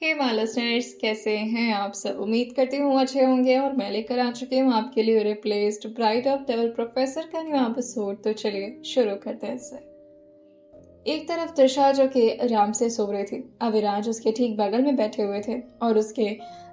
Hey my listeners, कैसे हैं आप सब। उम्मीद करती हूँ अच्छे होंगे और मैं लेकर आ चुकी हूँ आपके लिए replaced bride of devil professor का न्यू एपिसोड। तो चलिए शुरू करते हैं इससे। एक तरफ त्रिशा जो कि आराम से सो रही थी, अविराज उसके ठीक बगल में बैठे हुए थे और उसके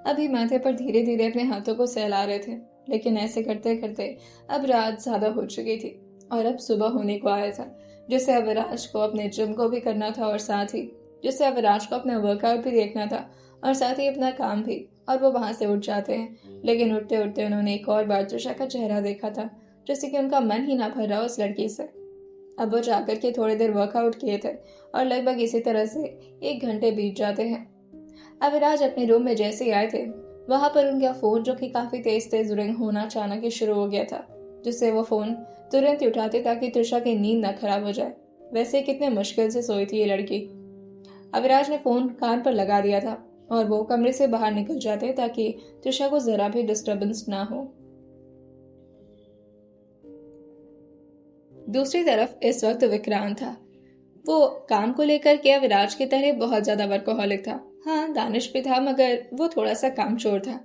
अभी माथे पर धीरे धीरे अपने हाथों को सहला रहे थे। लेकिन ऐसे करते करते अब रात ज्यादा हो चुकी थी और अब सुबह होने को आया था, जिससे अविराज को अपने जिम को भी करना था और साथ ही जिससे अविराज को अपना वर्कआउट भी देखना था और साथ ही अपना काम भी। और वो वहां से उठ जाते हैं, लेकिन उठते उठते उन्होंने एक और बार त्रिशा का चेहरा देखा था, जैसे कि उनका मन ही ना भर रहा उस लड़की से। अब वो जाकर के थोड़ी देर वर्कआउट किए थे और लगभग इसी तरह से 1 घंटे बीत जाते हैं। अविराज अपने रूम में जैसे ही आए थे, वहां पर उनका फोन जो कि काफी तेज तेज रिंग होना अचानक ही शुरू हो गया था, जिससे वो फोन तुरंत ही उठाते ताकि त्रिशा की नींद न खराब हो जाए। वैसे कितने मुश्किल से सोई थी ये लड़की। अविराज ने फोन कान पर लगा दिया था और वो कमरे से बाहर निकल जाते ताकि त्रिशा को जरा भी डिस्टरबेंस ना हो। दूसरी तरफ इस वक्त विक्रांत था। वो काम को लेकर के अविराज की तरह बहुत ज्यादा वर्कोहॉलिक था। हाँ, दानिश भी था, मगर वो थोड़ा सा कामचोर था।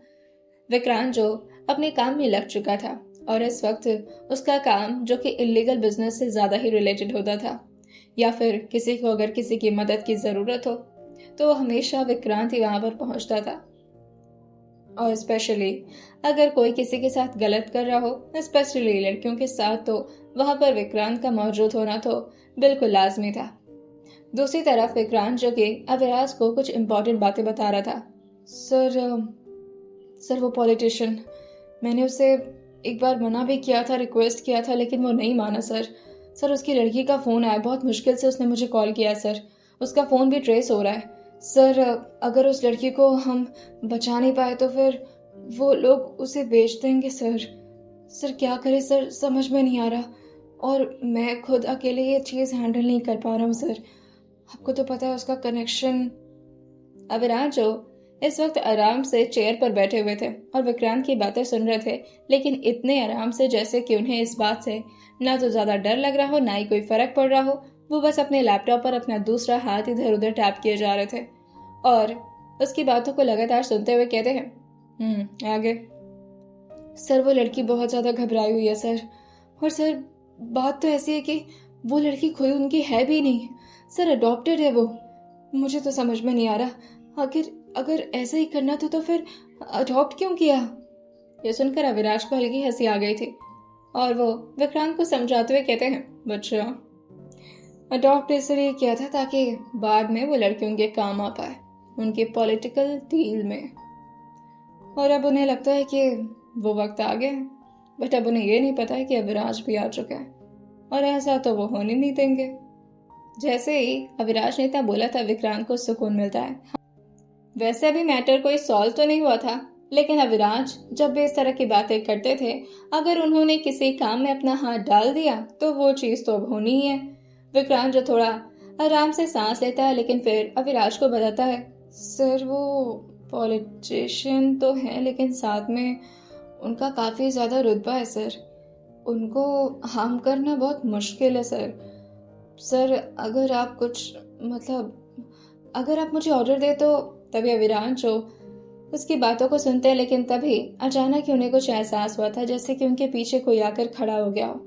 विक्रांत जो अपने काम में लग चुका था और इस वक्त उसका काम जो कि इलीगल बिजनेस से ज्यादा ही रिलेटेड होता था, या फिर किसी को अगर किसी की मदद की जरूरत हो तो हमेशा विक्रांत ही वहां पर पहुंचता था। और स्पेशली अगर कोई किसी के साथ गलत कर रहा हो, स्पेशली लड़कियों के साथ, तो वहां पर विक्रांत का मौजूद होना तो बिल्कुल लाजमी था। दूसरी तरफ विक्रांत जो कि अविराज को कुछ इम्पोर्टेंट बातें बता रहा था। सर वो पॉलिटिशियन, मैंने उसे एक बार मना भी किया था, रिक्वेस्ट किया था, लेकिन वो नहीं माना सर उसकी लड़की का फोन आया, बहुत मुश्किल से उसने मुझे कॉल किया सर। उसका फोन भी ट्रेस हो रहा है सर। अगर उस लड़की को हम बचा नहीं पाए तो फिर वो लोग उसे बेच देंगे सर क्या करे सर, समझ में नहीं आ रहा। और मैं खुद अकेले ये चीज़ हैंडल नहीं कर पा रहा हूँ सर। आपको तो पता है उसका कनेक्शन। अविराज जो इस वक्त आराम से चेयर पर बैठे हुए थे और विक्रांत की बातें सुन रहे थे, लेकिन इतने आराम से जैसे कि उन्हें इस बात से ना तो ज्यादा डर लग रहा हो ना ही कोई फर्क पड़ रहा हो। वो बस अपने लैपटॉप पर अपना दूसरा हाथ इधर उधर टैप किए जा रहे थे और उसकी बातों को लगातार सुनते हुए कहते हैं, आगे। सर वो लड़की बहुत ज्यादा घबराई हुई है सर। और सर बात तो ऐसी है कि वो लड़की खुद उनकी है भी नहीं सर, अडॉप्टेड है वो। मुझे तो समझ में नहीं आ रहा, आखिर अगर ऐसा ही करना था तो फिर अडॉप्ट क्यों किया। ये सुनकर अविराज को हल्की हंसी आ गई थी और वो विक्रांत को समझाते हुए कहते हैं, बच्चा अडॉप्ट इसलिए किया था ताकि बाद में वो लड़की उनके काम आ पाए, उनके पॉलिटिकल डील में। और अब उन्हें लगता है कि वो वक्त आ गया है, बट अब उन्हें ये नहीं पता है कि अविराज भी आ चुका है और ऐसा तो वो होने नहीं देंगे। जैसे ही अविराज ने इतना बोला था, विक्रांत को सुकून मिलता है। वैसे अभी मैटर कोई सॉल्व तो नहीं हुआ था, लेकिन अविराज जब भी इस तरह की बातें करते थे, अगर उन्होंने किसी काम में अपना हाथ डाल दिया तो वो चीज तो अब होनी ही है। विक्रांत जो थोड़ा आराम से सांस लेता है, लेकिन फिर अविराज को बताता है, सर वो पॉलिटिशियन तो है, लेकिन साथ में उनका काफी ज्यादा रुतबा है सर। उनको हार्म करना बहुत मुश्किल है सर अगर आप कुछ अगर आप मुझे ऑर्डर दे तो। तभी अविराज जो उसकी बातों को सुनते हैं, लेकिन तभी अचानक ही उन्हें कुछ एहसास हुआ था जैसे कि उनके पीछे कोई आकर खड़ा हो गया हो।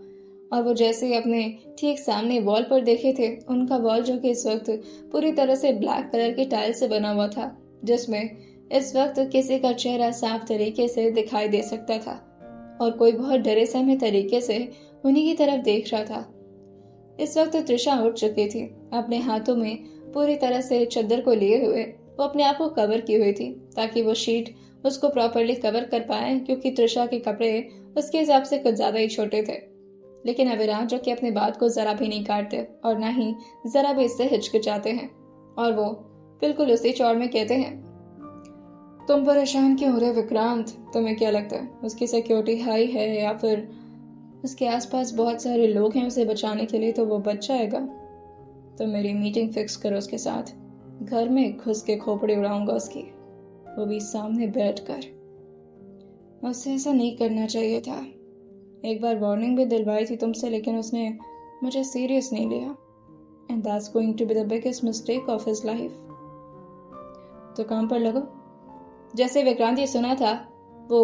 और वो जैसे ही अपने ठीक सामने वॉल पर देखे थे, उनका वॉल जो कि इस वक्त पूरी तरह से ब्लैक कलर की टाइल से बना हुआ था, जिसमें इस वक्त किसी का चेहरा साफ तरीके से दिखाई दे सकता था और कोई बहुत डरे सहमे तरीके से उन्हीं की तरफ देख रहा था। इस वक्त त्रिशा उठ चुकी थी, अपने हाथों में पूरी तरह से चद्दर को लिए हुए वो अपने आप को कवर की हुई थी ताकि वो शीट उसको प्रॉपरली कवर कर पाए, क्योंकि त्रिशा के कपड़े उसके हिसाब से कुछ ज्यादा ही छोटे थे। लेकिन अविराज जो कि अपनी बात को जरा भी नहीं काटते और ना ही जरा भी इससे हिचकिचाते हैं, और वो बिल्कुल उसी चौड़ में कहते हैं, तुम परेशान क्यों हो रहे विक्रांत? तुम्हें क्या लगता है उसकी सिक्योरिटी हाई है या फिर उसके आसपास बहुत सारे लोग हैं उसे बचाने के लिए, तो वो बच जाएगा? तो मेरी मीटिंग फिक्स करो उसके साथ, घर में घुस के खोपड़ी उड़ाऊंगा उसकी, वो भी सामने बैठकर। उसे ऐसा नहीं करना चाहिए था। एक बार वार्निंग भी दिलवाई थी तुमसे, लेकिन उसने मुझे सीरियस नहीं लिया, and that's going to be the biggest mistake of his life. तो काम पर लगो। जैसे विक्रांत ये सुना था, वो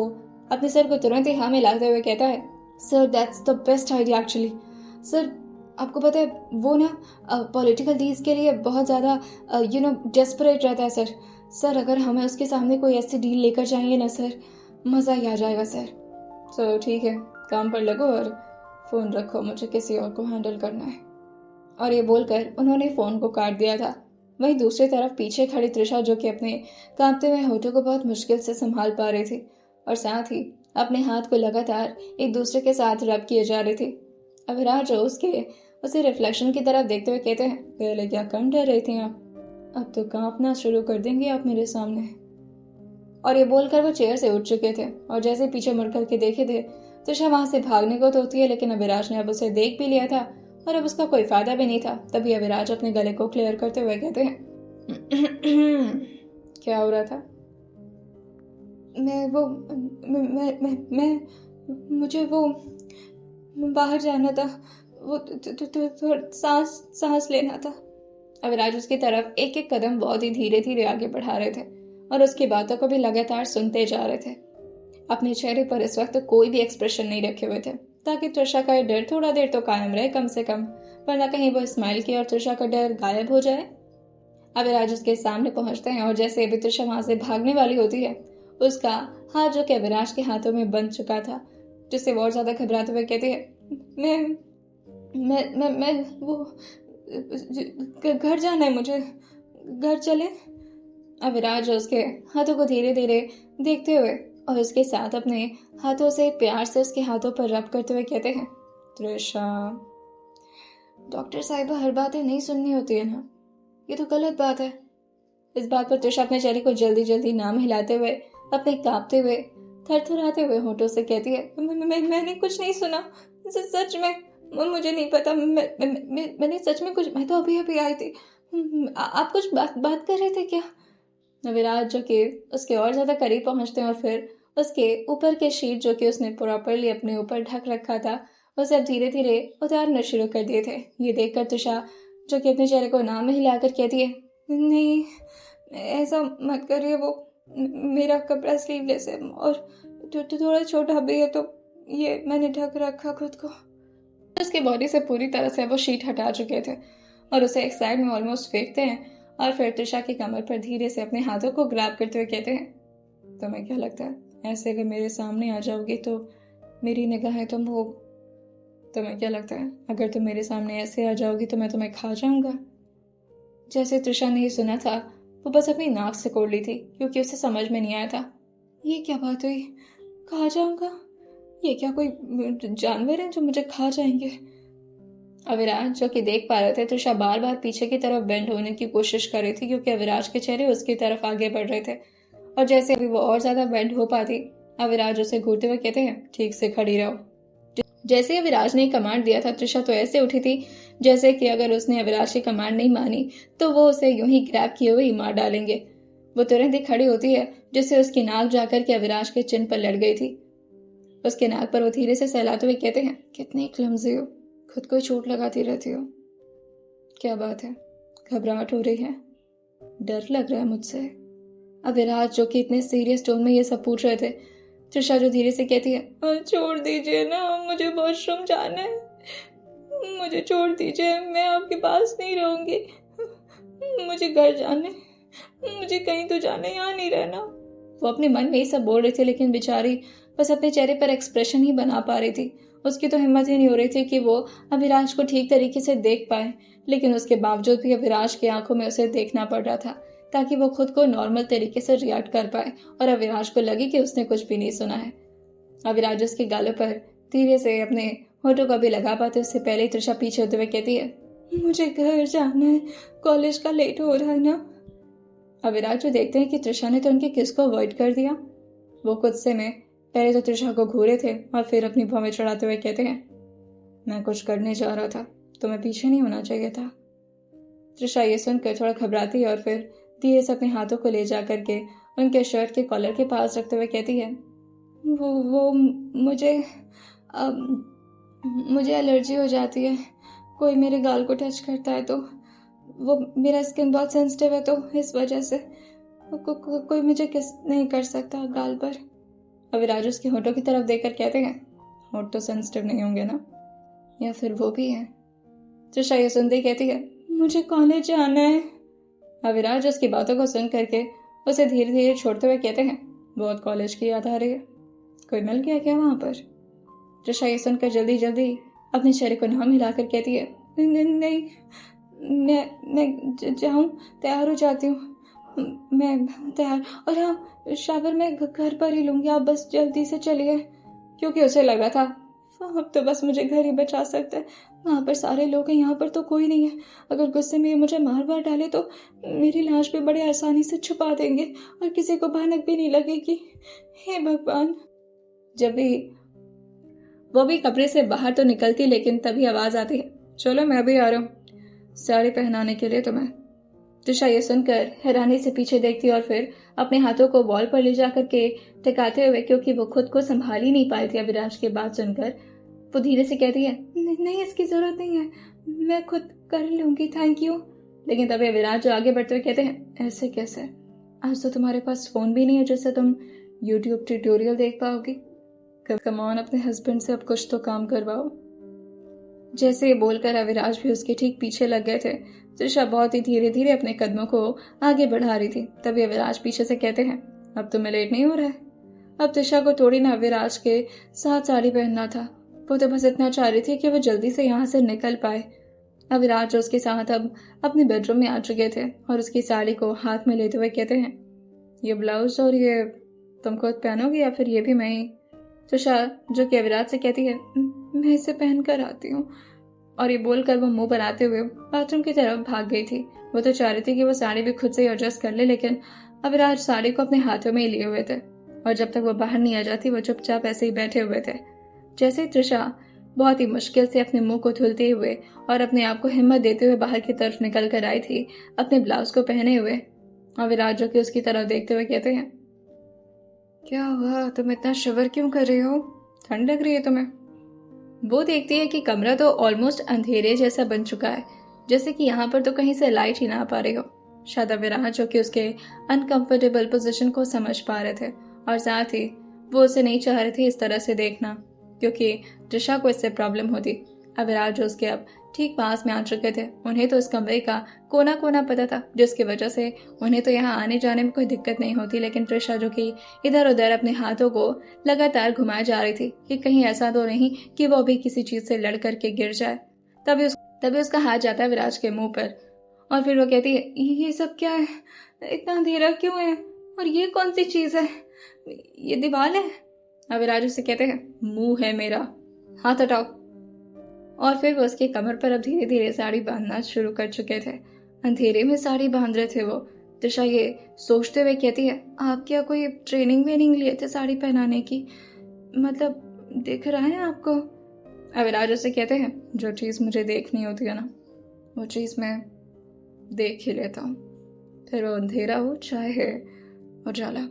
अपने सर को तुरंत ही हाँ में लाते हुए कहता है, sir that's the best idea actually. Sir आपको पता है वो ना पॉलिटिकल डील्स के लिए बहुत ज़्यादा डेस्परेट रहता है सर। सर अगर हमें उसके सामने कोई ऐसी डील लेकर जाएंगे ना सर, मज़ा ही आ जाएगा सर। तो ठीक है, काम पर लगो और फ़ोन रखो, मुझे किसी और को हैंडल करना है। और ये बोलकर उन्होंने फ़ोन को काट दिया था। वहीं दूसरी तरफ पीछे खड़ी तृषा, जो कि अपने कांपते हुए होठों को बहुत मुश्किल से संभाल पा रही थी और साथ ही अपने हाथ को लगातार एक दूसरे के साथ रब किए जा रही थी। अविराज उसे रिफ्लेक्शन की तरफ देखते हुए कहते हैं, पहले क्या कम डर रही थी आप, अब तो कांपना शुरू कर देंगे आप मेरे सामने। और ये बोलकर वो चेयर से उठ चुके थे और जैसे पीछे मुड़ करके देखे थे, तृषा वहां से भागने को तो होती है, लेकिन अविराज ने अब उसे देख भी लिया था और अब उसका कोई फायदा भी नहीं था। तभी अविराज अपने गले को क्लियर करते हुए कहते हैं, क्या हो रहा था? मुझे वो बाहर जाना था, वो थोड़ा सांस लेना था। अविराज उसकी तरफ एक एक कदम बहुत ही धीरे धीरे आगे बढ़ा रहे थे और उसकी बातों को भी लगातार सुनते जा रहे थे। अपने चेहरे पर इस वक्त कोई भी एक्सप्रेशन नहीं रखे हुए थे, ताकि तृषा का डर थोड़ा देर तो कायम रहे कम से कम, वरना कहीं वो स्माइल की और तृषा का डर गायब हो जाए। अविराज उसके सामने पहुंचते हैं और जैसे अभी तृषा वहां से भागने वाली होती है, उसका हाथ जो कि अविराज के हाथों में बंध चुका था, जिससे वो और ज्यादा घबराते हुए कहते हैं, मैं वो घर जाना है, मुझे घर चले। अविराज उसके हाथों को धीरे धीरे देखते हुए और उसके साथ अपने हाथों से प्यार से उसके हाथों पर रब करते हुए कहते हैं, तृषा, डॉक्टर साहिबा हर बातें नहीं सुननी होती है ना, ये तो गलत बात है। इस बात पर तृषा अपने चेहरे को जल्दी जल्दी नाम हिलाते हुए, अपने कांपते हुए, थरथराते हुए होठों से कहती है, मैंने कुछ नहीं सुना, सच में मुझे नहीं पता, मैंने सच में कुछ, मैं तो अभी अभी आई थी, आप कुछ बात कर रहे थे क्या? अविराज जो कि उसके और ज्यादा करीब पहुंचते हैं और फिर उसके ऊपर के शीट जो कि उसने प्रॉपरली अपने ऊपर ढक रखा था, उसे अब धीरे धीरे उतारना शुरू कर दिए थे। ये देखकर तृषा जो कि अपने चेहरे को नाम में हिलाकर कहती है, नहीं ऐसा मत करिए, वो मेरा कपड़ा स्लीवलेस है और थोड़ा छोटा भी है, तो ये मैंने ढक रखा खुद को। उसकी बॉडी से पूरी तरह से वो शीट हटा चुके थे और उसे एक साइड में ऑलमोस्ट फेंकते हैं और फिर तृषा की कमर पर धीरे से अपने हाथों को ग्रैब करते हुए कहते हैं, तुम्हें क्या लगता है ऐसे अगर मेरे सामने आ जाओगी तो मेरी निगाहें तुम्हें क्या लगता है अगर तुम मेरे सामने ऐसे आ जाओगी तो मैं तुम्हें खा जाऊंगा? जैसे तृषा ने ये सुना था, वो बस अपनी नाक से कोड़ ली थी, क्योंकि उसे समझ में नहीं आया था, ये क्या बात हुई, खा जाऊंगा? ये क्या कोई जानवर है जो मुझे खा जाएंगे? अविराज जो कि देख पा रहे थे, तृषा बार बार पीछे की तरफ बेंड होने की कोशिश कर रही थी, क्योंकि अविराज के चेहरे उसकी तरफ आगे बढ़ रहे थे और जैसे अभी वो और ज्यादा बेंड हो पाती, अविराज उसे घूरते हुए कहते हैं, ठीक से खड़ी रहो। जैसे अविराज ने कमांड दिया था, तृषा तो ऐसे उठी थी जैसे कि अगर उसने अविराज की कमांड नहीं मानी तो वो उसे यूं ही ग्रैब किए हुए ही मार डालेंगे। वो तुरंत ही खड़ी होती है, जिससे उसकी नाक जाकर के अविराज के चिन्ह पर लड़ गई थी। उसके नाक पर वो धीरे से सहलाते हुए कहते हैं, कितनी क्लमजी हो, खुद को चोट लगाती रहती हो। क्या बात है, घबराहट हो रही है, डर लग रहा है मुझसे? अविराज जो कि इतने सीरियस टोन में ये सब पूछ रहे थे, तृषा जो धीरे से कहती है, छोड़ दीजिए ना, मुझे वॉशरूम जाना है, मुझे छोड़ दीजिए, मैं आपके पास नहीं रहूंगी, मुझे घर जाने, मुझे कहीं तो जाने, यहाँ नहीं रहना। वो अपने मन में ही सब बोल रही थी, लेकिन बेचारी बस अपने चेहरे पर एक्सप्रेशन ही बना पा रही थी। उसकी तो हिम्मत ही नहीं हो रही थी कि वो अविराज को ठीक तरीके से देख पाए, लेकिन उसके बावजूद भी अविराज की आंखों में उसे देखना पड़ रहा था, ताकि वो खुद को नॉर्मल तरीके से रिएक्ट कर पाए और अविराज को लगे कि उसने कुछ भी नहीं सुना है। अविराज उसके गालों पर धीरे से अपने होठों को भी लगा पाते उससे पहले तृषा पीछे होते हुए कहती है, मुझे घर जाना है, कॉलेज का लेट हो रहा है ना। अविराज जो देखते हैं कि तृषा ने तो उनके किस को अवॉइड कर दिया, वो गुस्से में पहले तो तृषा को घूरे थे और फिर अपनी भौं में चढ़ाते हुए कहते हैं, मैं कुछ करने जा रहा था, तुम्हें पीछे नहीं होना चाहिए था। तृषा ये सुनकर थोड़ा घबराती है और फिर धीरे से अपने हाथों को ले जा करके उनके शर्ट के कॉलर के पास रखते हुए कहती है, वो मुझे एलर्जी हो जाती है, कोई मेरे गाल को टच करता है तो, वो मेरा स्किन बहुत सेंसिटिव है तो इस वजह से कोई मुझे किस नहीं कर सकता गाल पर। अविराज उसके होठों की तरफ देखकर कहते हैं, होठ तो सेंसिटिव नहीं होंगे ना, या फिर वो भी है। त्रिशा ये सुनते ही कहती है, मुझे कॉलेज जाना है। अविराज उसकी बातों को सुन करके उसे धीरे धीरे छोड़ते हुए कहते हैं, बहुत कॉलेज की याद आ रही है, कोई मिल गया क्या वहां पर? त्रिशा ये सुनकर जल्दी जल्दी अपने चेहरे को ना मिलाकर कहती है, नहीं, मैं जाऊँ, तैयार हो जाती हूँ, मैं तैयार, और हाँ शावर मैं घर पर ही लूँगी, आप बस जल्दी से चलिए। क्योंकि उसे लगा था अब तो बस मुझे घर ही बचा सकता है, वहाँ पर सारे लोग हैं, यहाँ पर तो कोई नहीं है, अगर गुस्से में ये मुझे मार डाले तो मेरी लाश भी बड़े आसानी से छुपा देंगे और किसी को भनक भी नहीं लगेगी। हे भगवान। जब भी वो भी कमरे से बाहर तो निकलती, लेकिन तभी आवाज आती है, चलो मैं भी आ रहा हूँ साड़ी पहनाने के लिए तुम्हें। त्रिशा ये सुनकर हैरानी से पीछे देखती और फिर अपने हाथों को वॉल पर ले जाकर के टिकाते हुए, क्योंकि वो खुद को संभाल ही नहीं पाई थी अविराज की बात सुनकर, वो धीरे से कहती है, नहीं इसकी जरूरत नहीं है, मैं खुद कर लूंगी, थैंक यू। लेकिन तभी अविराज जो आगे बढ़ते हुए कहते हैं, ऐसे कैसे, आज तो तुम्हारे पास फोन भी नहीं है जिससे तुम यूट्यूब ट्यूटोरियल देख पाओगी, कम ऑन अपने हस्बैंड से अब कुछ तो काम करवाओ। जैसे ये बोलकर अविराज भी उसके ठीक पीछे लग गए थे। त्रिशा बहुत ही धीरे धीरे अपने कदमों को आगे बढ़ा रही थी, तभी अविराज पीछे से कहते हैं, अब तुम्हें लेट नहीं हो रहा है? अब त्रिशा को थोड़ी ना अविराज के साथ साड़ी पहनना था, वो तो बस इतना चाह रही थी कि वो जल्दी से यहाँ से निकल पाए। अविराज उसके साथ अब अपने बेडरूम में आ चुके थे और उसकी साड़ी को हाथ में लेते हुए कहते हैं, ये ब्लाउज और ये तुम खुद पहनोगे या फिर ये भी मैं ही? त्रिशा जो कि अविराज से कहती है, मैं इसे पहन कर आती हूँ, और ये बोलकर वो मुंह बनाते हुए बाथरूम की तरफ भाग गई थी। वो तो चाह रही थी कि वो साड़ी भी खुद से ही एडजस्ट कर ले, लेकिन अविराज साड़ी को अपने हाथों में ही लिए हुए थे और जब तक वो बाहर नहीं आ जाती वो चुपचाप ऐसे ही बैठे हुए थे। जैसे त्रिशा बहुत ही मुश्किल से अपने मुंह को धुलते हुए और अपने आप को हिम्मत देते हुए बाहर की तरफ निकल कर आई थी अपने ब्लाउज को पहने हुए, अविराज जो कि उसकी तरफ देखते हुए कहते हैं, क्या हुआ, तुम इतना शिवर क्यों कर रही हो, ठंड लग रही है तुम्हें? वो देखती है कि कमरा तो ऑलमोस्ट अंधेरे जैसा बन चुका है, जैसे कि यहाँ पर तो कहीं से लाइट ही ना आ पा रही हो। शायद अविराज जो कि उसके अनकंफर्टेबल पोजीशन को समझ पा रहे थे और साथ ही वो उसे नहीं चाह रहे थे इस तरह से देखना, क्योंकि त्रिशा को इससे प्रॉब्लम होती। अविराज जो उसके अब ठीक पास में आ चुके थे, उन्हें तो इस कमरे का कोना कोना पता था, जिसकी वजह से उन्हें तो यहाँ आने जाने में कोई दिक्कत नहीं होती। लेकिन त्रिशा जो कि इधर उधर अपने हाथों को लगातार घुमाए जा रही थी कि कहीं ऐसा तो नहीं कि वो भी किसी चीज से लड़ करके गिर जाए। तभी उसका हाथ जाता है विराज के मुंह पर और फिर वो कहती है, ये सब क्या है, इतना अंधेरा क्यों है, और ये कौन सी चीज है, ये दीवार है? अविराज उसे कहते हैं, मुंह है मेरा, हाथ हटाओ। और फिर वो उसके कमर पर अब धीरे धीरे साड़ी बांधना शुरू कर चुके थे। अंधेरे में साड़ी बांध रहे थे वो। त्रिशा ये सोचते हुए कहती है, आप क्या कोई ट्रेनिंग वेनिंग लिए थे साड़ी पहनाने की, मतलब दिख रहा है आपको? अविराज उसे कहते हैं, जो चीज मुझे देखनी होती है ना, वो चीज मैं देख ही लेता हूँ, फिर वो अंधेरा हो चाहे उजाला।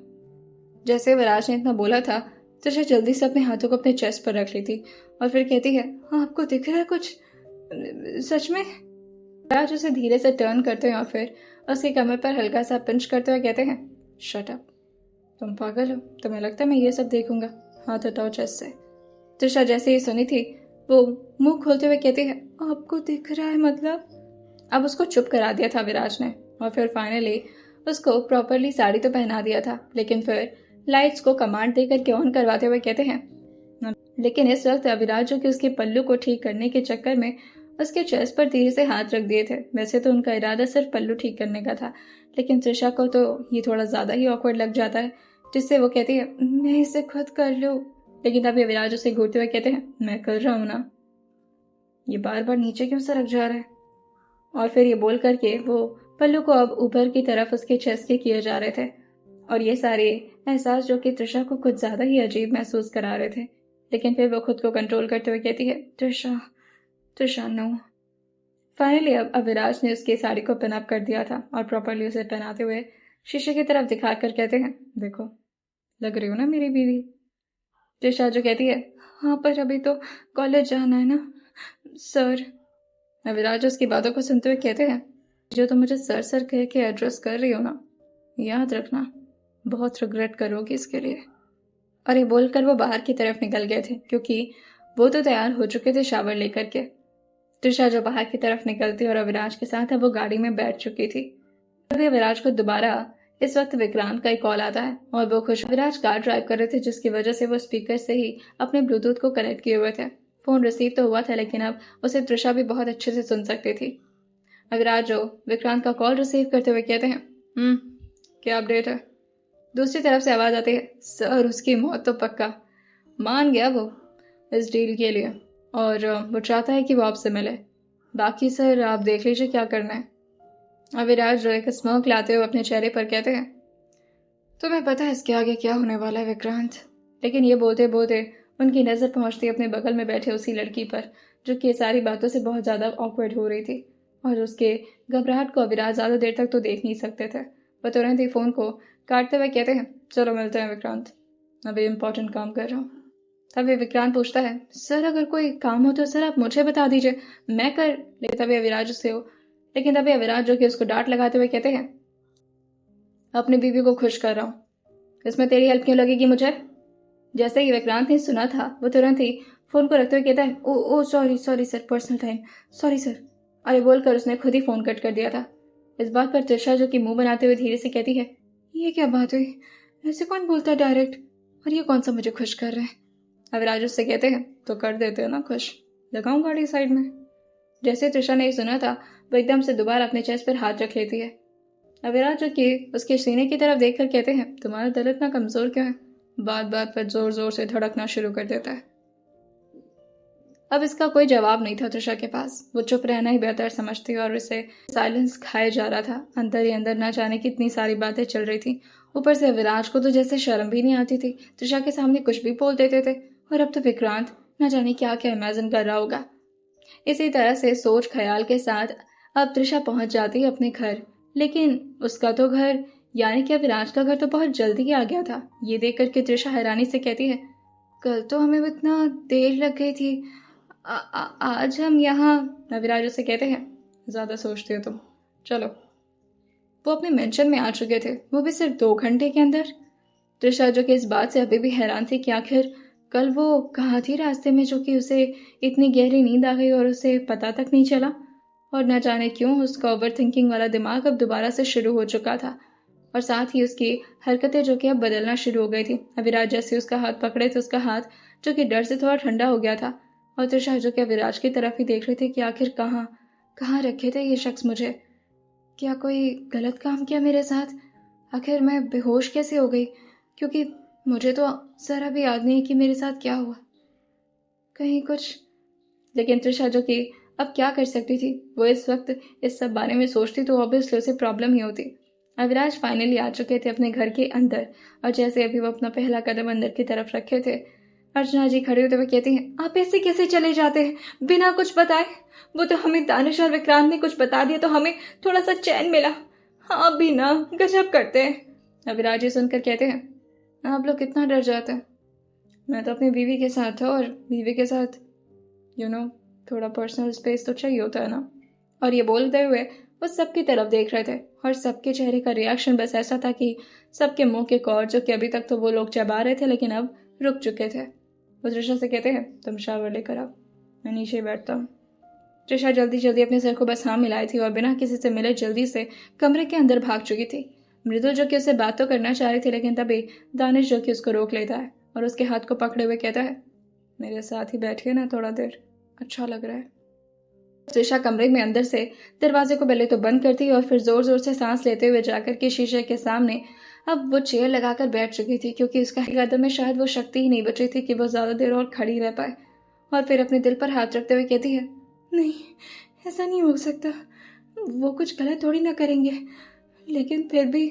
जैसे अविराज ने इतना बोला था, त्रिशा जल्दी से अपने हाथों को अपने चेस्ट पर रख ली थी और फिर कहती है, हाँ आपको दिख रहा है कुछ, सच में? अविराज उसे धीरे से टर्न करते हैं और फिर उसके कमर पर हल्का सा पिंच करते हुए कहते हैं, शट अप, तुम पागल हो, तुम्हें लगता है मैं ये सब देखूंगा, हाथ हटाओ चेस्ट से। त्रिशा जैसे ही सुनी थी वो मुंह खोलते हुए कहती है, आपको दिख रहा है मतलब? अब उसको चुप करा दिया था विराज ने और फिर फाइनली उसको प्रॉपरली साड़ी तो पहना दिया था, लेकिन फिर लाइट्स को कमांड देकर के ऑन करवाते हुए कहते हैं, लेकिन इस वक्त अविराज जो कि उसके पल्लू को ठीक करने के चक्कर में उसके चेस्ट पर धीरे से हाथ रख दिए थे। वैसे तो उनका इरादा सिर्फ पल्लू ठीक करने का था, लेकिन त्रिशा को तो ये थोड़ा ज्यादा ही ऑकवर्ड लग जाता है, जिससे वो कहती है, मैं इसे खुद कर लूं। लेकिन तभी अविराज उसे घूरते हुए कहते हैं, मैं कर रहा हूं ना, ये बार बार नीचे क्यों सरक जा रहा है? और फिर ये बोल करके वो पल्लू को अब ऊपर की तरफ उसके चेस्ट के किए जा रहे थे और ये सारे एहसास जो कि त्रिशा को कुछ ज्यादा ही अजीब महसूस करा रहे थे। लेकिन फिर वो खुद को कंट्रोल करते हुए कहती है, त्रिशा नो। फाइनली अब अविराज ने उसकी साड़ी को पिन अप कर दिया था और प्रॉपरली उसे पहनाते हुए शीशे की तरफ दिखाकर कहते हैं, देखो लग रही हो ना मेरी बीवी। त्रिशा जो कहती है, हाँ पर अभी तो कॉलेज जाना है ना सर। अविराज उसकी बातों को सुनते हुए कहते हैं, जो तुम मुझे सर सर कह के एड्रेस कर रही हो ना, याद रखना, बहुत रिग्रेट करोगे इसके लिए। और ये बोलकर वो बाहर की तरफ निकल गए थे, क्योंकि वो तो तैयार हो चुके थे शावर लेकर के। त्रिशा जो बाहर की तरफ निकलती और अविराज के साथ अब वो गाड़ी में बैठ चुकी थी। तभी अविराज को दोबारा इस वक्त विक्रांत का एक कॉल आता है और वो खुश अविराज कार ड्राइव कर रहे थे, जिसकी वजह से वो स्पीकर से ही अपने ब्लूटूथ को कनेक्ट किए हुए थे। फोन रिसीव तो हुआ था, लेकिन अब उसे त्रिशा भी बहुत अच्छे से सुन सकती थी। अविराज जो विक्रांत का कॉल रिसीव करते हुए कहते हैं, क्या अपडेट है? दूसरी तरफ से आवाज आती है, सर उसकी मौत तो पक्का। मान गया वो इस डील के लिए, और वो चाहता है कि वो आपसे मिले। बाकी सर आप देख लीजिए क्या करना है। अविराज जो एक स्मोक लाते हुए अपने चेहरे पर कहते हैं, तुम्हें पता है इसके आगे क्या होने वाला है विक्रांत? लेकिन ये बोलते बोलते उनकी नजर पहुंचती अपने बगल में बैठे उसी लड़की पर, जो कि सारी बातों से बहुत ज्यादा ऑकवर्ड हो रही थी, और उसके घबराहट को अविराज ज्यादा देर तक तो देख नहीं सकते थे। वह तुरंत ही फोन को काटते हुए कहते हैं, चलो मिलते हैं विक्रांत, अभी इम्पोर्टेंट काम कर रहा हूँ। तभी विक्रांत पूछता है, सर अगर कोई काम हो तो सर आप मुझे बता दीजिए, मैं कर ले। तभी अविराज उससे हो लेकिन तभी अविराज जो कि उसको डांट लगाते हुए कहते हैं, अपनी बीवी को खुश कर रहा हूँ, इसमें तेरी हेल्प क्यों लगेगी मुझे? जैसे ही विक्रांत ने सुना था, वो तुरंत ही फोन को रखते हुए कहता है, oh oh sorry sorry sir, personal time, sorry sir. अरे बोलकर उसने खुद ही फोन कट कर दिया था। इस बात पर त्रिशा जो कि मुंह बनाते हुए धीरे से कहती है, ये क्या बात हुई? ऐसे कौन बोलता है डायरेक्ट? और ये कौन सा मुझे खुश कर रहे हैं? अविराज उससे कहते हैं, तो कर देते हो ना खुश, लगाऊं गाड़ी साइड में। जैसे त्रिशा ने सुना था, वो एकदम से दोबारा अपने चेस्ट पर हाथ रख लेती है। अविराज जो कि उसके सीने की तरफ देखकर कहते हैं, तुम्हारा दिल इतना कमजोर क्यों है? बात बात पर जोर जोर से धड़कना शुरू कर देता है। अब इसका कोई जवाब नहीं था त्रिशा के पास। वो चुप रहना ही बेहतर समझती और उसे साइलेंस खाए जा रहा था। अंदर ही अंदर ना जाने कितनी सारी बातें चल रही थी। ऊपर से अविराज को तो जैसे शर्म भी नहीं आती थी, त्रिशा के सामने कुछ भी बोल देते थे। और अब तो विक्रांत न जाने क्या क्या इमेजिन कर रहा होगा। इसी तरह से सोच ख्याल के साथ अब त्रिशा पहुंच जाती है अपने घर। लेकिन उसका तो घर, यानी कि अविराज का घर तो बहुत जल्दी ही आ गया था। ये देख करके त्रिशा हैरानी से कहती है, कल तो हमें इतना देर लग गई थी, आज हम यहाँ। अविराज उसे कहते हैं, ज्यादा सोचते हो तुम, चलो। वो अपने मेंशन में आ चुके थे, वो भी सिर्फ 2 घंटे के अंदर। त्रिशा जो कि इस बात से अभी भी हैरान थी कि आखिर कल वो कहाँ थी रास्ते में, जो कि उसे इतनी गहरी नींद आ गई और उसे पता तक नहीं चला। और न जाने क्यों उसका ओवर थिंकिंग वाला दिमाग अब दोबारा से शुरू हो चुका था, और साथ ही उसकी हरकतें जो कि अब बदलना शुरू हो गई थी। अविराज जैसे उसका हाथ पकड़े थे, उसका हाथ जो कि डर से थोड़ा ठंडा हो गया था, और त्रिशा जो कि अविराज की तरफ ही देख रही थी कि आखिर कहाँ कहाँ रखे थे ये शख्स मुझे। क्या कोई गलत काम किया मेरे साथ? आखिर मैं बेहोश कैसे हो गई? क्योंकि मुझे तो जरा भी याद नहीं है कि मेरे साथ क्या हुआ, कहीं कुछ। लेकिन त्रिशा जो कि अब क्या कर सकती थी, वो इस वक्त इस सब बारे में सोचती तो ऑब्वियसली उसे प्रॉब्लम ही होती। अविराज फाइनली आ चुके थे अपने घर के अंदर, और जैसे अभी वो अपना पहला कदम अंदर की तरफ रखे थे, अर्चना जी खड़े होते हुए कहती हैं, आप ऐसे कैसे चले जाते हैं बिना कुछ बताए? वो तो हमें दानिश और विक्रांत ने कुछ बता दिया तो हमें थोड़ा सा चैन मिला। हाँ बिना गजब करते हैं। अविराज जी सुनकर कहते हैं, आप लोग कितना डर जाते हैं? मैं तो अपनी बीवी के साथ था, और बीवी के साथ थोड़ा पर्सनल स्पेस तो चाहिए होता है ना। और ये बोलते हुए वो सबकी तरफ देख रहे थे, और सबके चेहरे का रिएक्शन बस ऐसा था कि सबके मुंह के कौर जो कि अभी तक तो वो लोग चबा रहे थे, लेकिन अब रुक चुके थे। वो त्रिशा से कहते हैं, तुम शावर लेकर आओ, मैं नीचे बैठता हूँ। त्रिशा जल्दी जल्दी अपने सर को बस हाँ मिलाई थी और बिना किसी से मिले जल्दी से कमरे के अंदर भाग चुकी थी। मृदुल जो कि उससे बात तो करना चाह रही थी, लेकिन तभी दानिश जो कि उसको रोक लेता है और उसके हाथ को पकड़े हुए कहता है, मेरे साथ ही बैठिए ना थोड़ा देर, अच्छा लग रहा है। त्रिशा कमरे में अंदर से दरवाजे को पहले तो बंद करती और फिर जोर जोर से सांस लेते हुए जाकर के शीशे के सामने अब वो चेयर लगाकर बैठ चुकी थी, क्योंकि उसका कदम में शायद वो शक्ति ही नहीं बची थी कि वो ज्यादा देर और खड़ी रह पाए। और फिर अपने दिल पर हाथ रखते हुए कहती है, नहीं ऐसा नहीं हो सकता, वो कुछ गलत थोड़ी ना करेंगे, लेकिन फिर भी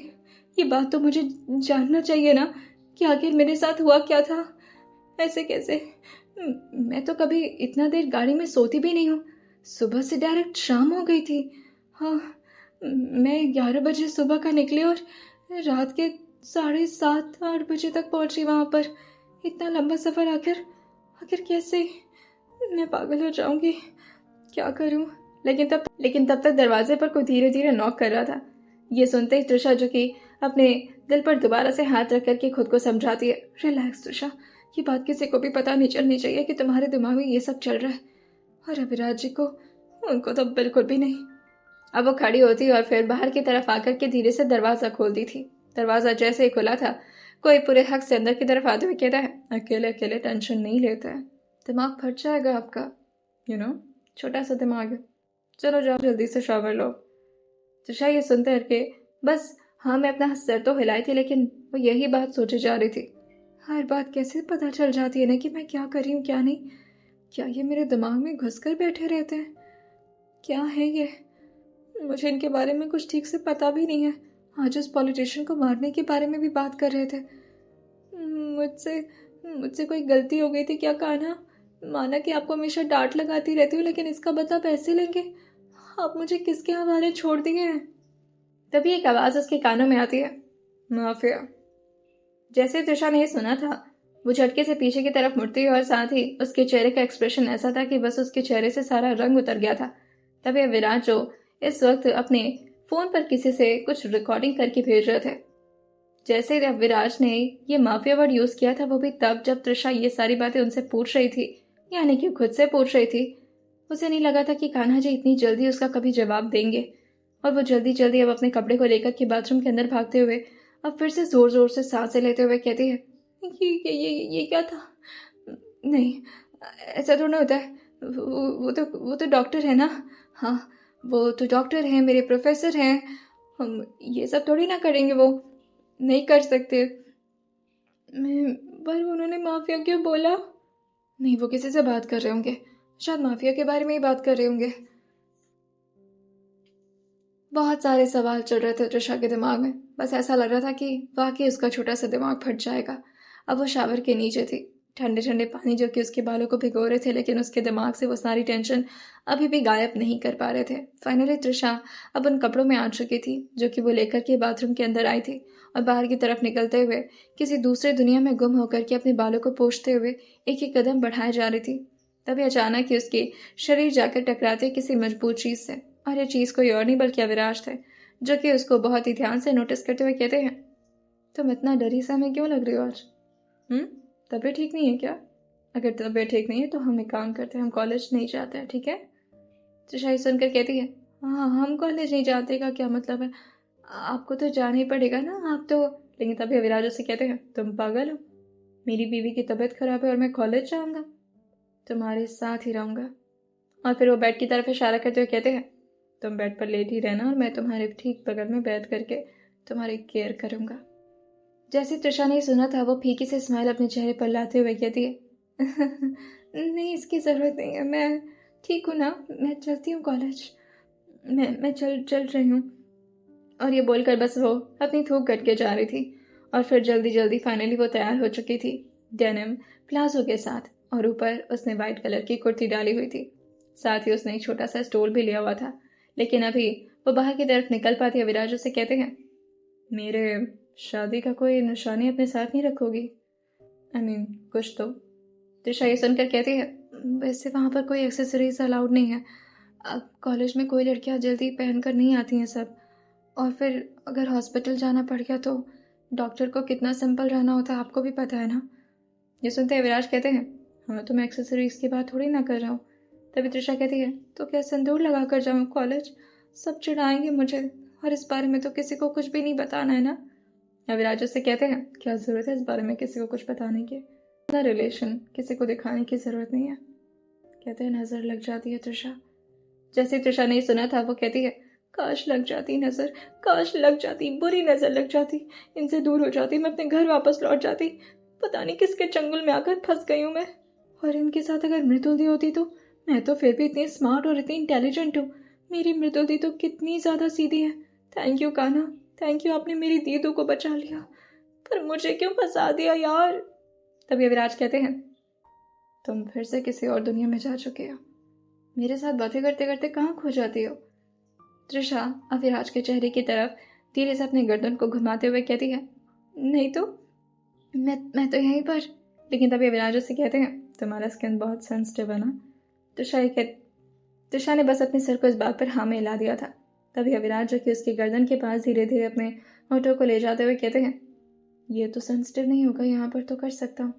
ये बात तो मुझे जानना चाहिए ना कि आखिर मेरे साथ हुआ क्या था। ऐसे कैसे? मैं तो कभी इतना देर गाड़ी में सोती भी नहीं हूँ, सुबह से डायरेक्ट शाम हो गई थी। हाँ, मैं 11 बजे सुबह का निकली और रात के 7:30-8 बजे तक पहुंची वहां पर। इतना लंबा सफर आखिर कैसे? मैं पागल हो जाऊंगी, क्या करूं? लेकिन तब तक दरवाजे पर कोई धीरे धीरे नॉक कर रहा था। ये सुनते ही त्रिशा जो कि अपने दिल पर दोबारा से हाथ रख करके खुद को समझाती है, रिलैक्स तुषा, ये बात किसी को भी पता नहीं चलनी चाहिए कि तुम्हारे दिमाग में ये सब चल रहा है। और अभिराज जी को, उनको तो बिल्कुल भी नहीं। अब वो खड़ी होती और फिर बाहर की तरफ आकर के धीरे से दरवाज़ा खोलती थी। दरवाज़ा जैसे ही खुला था, कोई पूरे हक से अंदर की तरफ आते हुए कहता है, अकेले अकेले टेंशन नहीं लेते हैं, दिमाग फट जाएगा आपका, छोटा सा दिमाग है, चलो जाओ जल्दी से शावर लो। तुषा ये सुनते करके बस हाँ मैं अपना सर तो हिलाई थी, लेकिन वो यही बात सोचे जा रही थी, हर बात कैसे पता चल जाती है ना कि मैं क्या कर रही हूँ क्या नहीं। क्या ये मेरे दिमाग में घुस कर बैठे रहते हैं? क्या है ये? मुझे इनके बारे में कुछ ठीक से पता भी नहीं है। आज उस पॉलिटिशियन को मारने के बारे में भी बात कर रहे थे। मुझसे मुझसे कोई गलती हो गई थी क्या कान्हा? माना कि आपको हमेशा डांट लगाती रहती हूँ, लेकिन इसका बदला पैसे लेंगे? आप मुझे किसके हवाले छोड़ दिए हैं? तभी एक आवाज़ उसके कानों में आती है, माफिया। जैसे त्रिशा ने सुना था, वो झटके से पीछे की तरफ मुड़ती और साथ ही उसके चेहरे का एक्सप्रेशन ऐसा था कि बस उसके चेहरे से सारा रंग उतर गया था। तभी विराज जो इस वक्त अपने फोन पर किसी से कुछ रिकॉर्डिंग करके भेज रहे थे, जैसे अब विराज ने ये माफिया वर्ड यूज किया था, वो भी तब जब त्रिशा ये सारी बातें उनसे पूछ रही थी, यानी कि खुद से पूछ रही थी। उसे नहीं लगा था कि कान्हा जी इतनी जल्दी उसका कभी जवाब देंगे, और वो जल्दी जल्दी अब अपने कपड़े को लेकर के बाथरूम के अंदर भागते हुए अब फिर से जोर जोर से सांसें लेते हुए कहती है, ये क्या था? नहीं, ऐसा थोड़ा होता है। वो तो डॉक्टर है ना। हाँ, वो तो डॉक्टर हैं, मेरे प्रोफेसर हैं। हम ये सब थोड़ी ना करेंगे, वो नहीं कर सकते। पर उन्होंने माफिया क्यों बोला? नहीं, वो किसी से बात कर रहे होंगे, शायद माफिया के बारे में ही बात कर रहे होंगे। बहुत सारे सवाल चल रहे थे त्रिशा के दिमाग में। बस ऐसा लग रहा था कि वाकई उसका छोटा सा दिमाग फट जाएगा। अब वो शावर के नीचे थी, ठंडे ठंडे पानी जो कि उसके बालों को भिगो रहे थे, लेकिन उसके दिमाग से वो सारी टेंशन अभी भी गायब नहीं कर पा रहे थे। फाइनली त्रिशा अब उन कपड़ों में आ चुकी थी जो कि वो लेकर के बाथरूम के अंदर आई थी, और बाहर की तरफ निकलते हुए किसी दूसरे दुनिया में गुम होकर के अपने बालों को पोंछते हुए एक एक कदम बढ़ाए जा रही थी। तभी अचानक ही उसके शरीर जाकर टकराते किसी मजबूत चीज से, और ये चीज कोई और नहीं बल्कि अविनाश थे, जो कि उसको बहुत ही ध्यान से नोटिस करते हुए कहते हैं, तुम इतना डरी सा हमें क्यों लग रही हो आज? तबीयत ठीक नहीं है क्या? अगर तबीयत ठीक नहीं है तो हम एक काम करते हैं, हम कॉलेज नहीं जाते हैं, ठीक है? त्रिशा सुनकर कहती है, हाँ हम कॉलेज नहीं जाते का क्या मतलब है? आपको तो जाना ही पड़ेगा ना, आप तो। लेकिन तभी अविनाश उससे कहते हैं, तुम पागल हो? मेरी बीवी की तबीयत खराब है और मैं कॉलेज जाऊंगा? तुम्हारे साथ ही रहूंगा। और फिर वो बेड की तरफ इशारा करते हुए कहते हैं, तुम बेड पर लेट ही रहना और मैं तुम्हारे ठीक बगल में बैठ करके तुम्हारी केयर करूंगा। जैसे त्रिशा ने सुना था, वो फीकी से स्माइल अपने चेहरे पर लाते हुए कहती है, नहीं इसकी ज़रूरत नहीं है, मैं ठीक हूँ ना, मैं चलती हूँ कॉलेज, मैं चल रही हूँ। और ये बोलकर बस वो अपनी थूक करके जा रही थी। और फिर जल्दी जल्दी फाइनली वो तैयार हो चुकी थी, डेनिम प्लाजो के साथ, और ऊपर उसने वाइट कलर की कुर्ती डाली हुई थी। साथ ही उसने एक छोटा सा स्टोल भी लिया हुआ था। लेकिन अभी वो बाहर की तरफ निकल पाती, अविनाश उसे कहते हैं, मेरे शादी का कोई निशानी अपने साथ नहीं रखोगी? कुछ तो। त्रिशा ये सुनकर कहती है, वैसे वहाँ पर कोई एक्सेसरीज अलाउड नहीं है। अब कॉलेज में कोई लड़कियाँ जल्दी पहन कर नहीं आती हैं सब, और फिर अगर हॉस्पिटल जाना पड़ गया तो डॉक्टर को कितना सिंपल रहना होता है, आपको भी पता है ना। ये सुनते अविनाश कहते हैं, हाँ तो मैं एक्सेसरीज की बात थोड़ी ना कर रहा हूँ। तभी त्रिशा कहती है, तो क्या सिंदूर लगा कर जाऊँ कॉलेज? सब चिढ़ाएंगे मुझे, और इस बारे में तो किसी को कुछ भी नहीं बताना है ना। अविनाश उससे कहते हैं, क्या ज़रूरत है इस बारे में किसी को कुछ बताने की? ना रिलेशन किसी को दिखाने की ज़रूरत नहीं है। कहते हैं नज़र लग जाती है त्रिशा। जैसे त्रिशा ने सुना था, वो कहती है, काश लग जाती नज़र, काश लग जाती, बुरी नज़र लग जाती, इनसे दूर हो जाती, मैं अपने घर वापस लौट जाती। पता नहीं किसके चंगुल में आकर फंस गई हूँ मैं। और इनके साथ अगर मृदुल दी होती तो? मैं तो फिर भी इतनी स्मार्ट और इतनी इंटेलिजेंट हूँ, मेरी मृदुल दी तो कितनी ज़्यादा सीधी है। Thank you Kanha, thank you, आपने मेरी दीदू को बचा लिया, पर मुझे क्यों फंसा दिया यार। तभी अविनाश कहते हैं, तुम फिर से किसी और दुनिया में जा चुके हो, मेरे साथ बातें करते करते कहाँ खो जाती हो। त्रिशा अविनाश के चेहरे की तरफ धीरे से अपने गर्दन को घुमाते हुए कहती है, नहीं तो मैं तो यहीं पर। लेकिन तभी अविनाश से कहते हैं, तुम्हारा स्किन बहुत सेंसिटिव है ना। त्रिशा ने बस अपने सिर को इस बात पर हाँ में हिला दिया था। तभी अविनाश जो कि उसकी गर्दन के पास धीरे धीरे अपने ऑटो को ले जाते हुए कहते हैं, ये तो सेंसिटिव नहीं होगा, यहाँ पर तो कर सकता हूँ।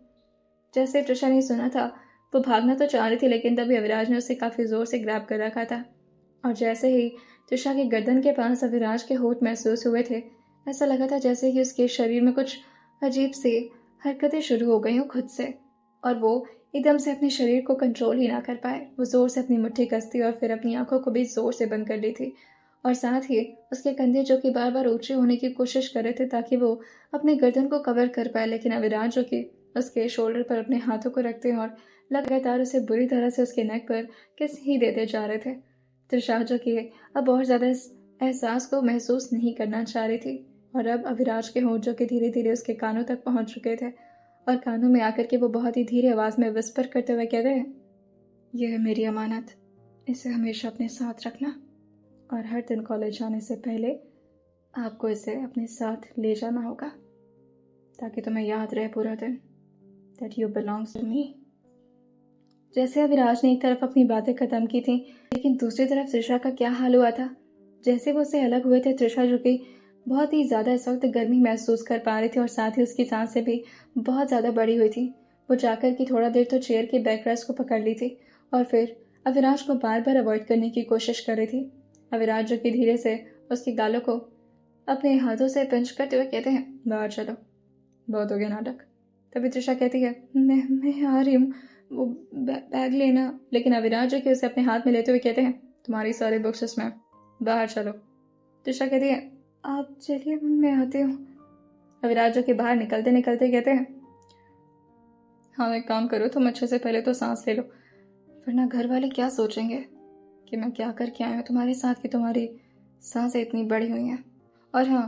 जैसे त्रिशा ने सुना था वो भागना तो चाह रही थी, लेकिन तभी अविराज ने उसे काफ़ी ज़ोर से ग्रैब कर रखा था। और जैसे ही त्रिशा के गर्दन के पास अविराज के होंठ महसूस हुए थे, ऐसा लगा था जैसे कि उसके शरीर में कुछ अजीब सी हरकतें शुरू हो गई हों खुद से, और वो एकदम से अपने शरीर को कंट्रोल ही ना कर पाए। वो ज़ोर से अपनी मुट्ठी कसती और फिर अपनी आंखों को भी ज़ोर से बंद कर ली थी, और साथ ही उसके कंधे जो कि बार बार ऊंचे होने की कोशिश कर रहे थे ताकि वो अपने गर्दन को कवर कर पाए, लेकिन अविराज जो कि उसके शोल्डर पर अपने हाथों को रखते और लगातार उसे बुरी तरह से उसके नेक पर किस ही देते जा रहे थे। त्रिशा जो कि अब और ज़्यादा इस एहसास को महसूस नहीं करना चाह रही थी, और अब अविराज के होंठ जो कि धीरे धीरे उसके कानों तक पहुंच चुके थे, और कानों में आकर के वो बहुत ही धीरे आवाज़ में विस्पर करते हुए कहते हैं, यह है मेरी अमानत, इसे हमेशा अपने साथ रखना, और हर दिन कॉलेज जाने से पहले आपको इसे अपने साथ ले जाना होगा ताकि तुम्हें याद रहे पूरा दिन that you belongs to me। जैसे अविराज ने एक तरफ अपनी बातें खत्म की थी, लेकिन दूसरी तरफ त्रिशा का क्या हाल हुआ था। जैसे वो उससे अलग हुए थे, त्रिशा जो कि बहुत ही ज़्यादा इस वक्त गर्मी महसूस कर पा रही थी और साथ ही उसकी सांसें भी बहुत ज़्यादा बढ़ी हुई थी। वो जाकर कि थोड़ा देर तो चेयर के बैकरेस्ट को पकड़ ली थी और फिर अविराज को बार बार अवॉइड करने की कोशिश कर रही थी। अविराज जो कि धीरे से उसकी गालों को अपने हाथों से पिंच करते हुए कहते हैं, बाहर चलो, बहुत हो गया नाटक। तभी त्रिशा कहती है, मैं आ रही हूँ, वो बैग लेना। लेकिन अविराज जो कि उसे अपने हाथ में लेते हुए कहते हैं, तुम्हारी सारी बुक्स इसमें, बाहर चलो। त्रिशा कहती है, आप चलिए, मैं आती हूँ। अविराज जो कि बाहर निकलते निकलते कहते हैं, हाँ एक काम करो, तुम अच्छे से पहले तो सांस ले लो, वरना घर वाले क्या सोचेंगे कि मैं क्या करके आया हूँ तुम्हारे साथ कि तुम्हारी सांसें इतनी बड़ी हुई हैं। और हाँ,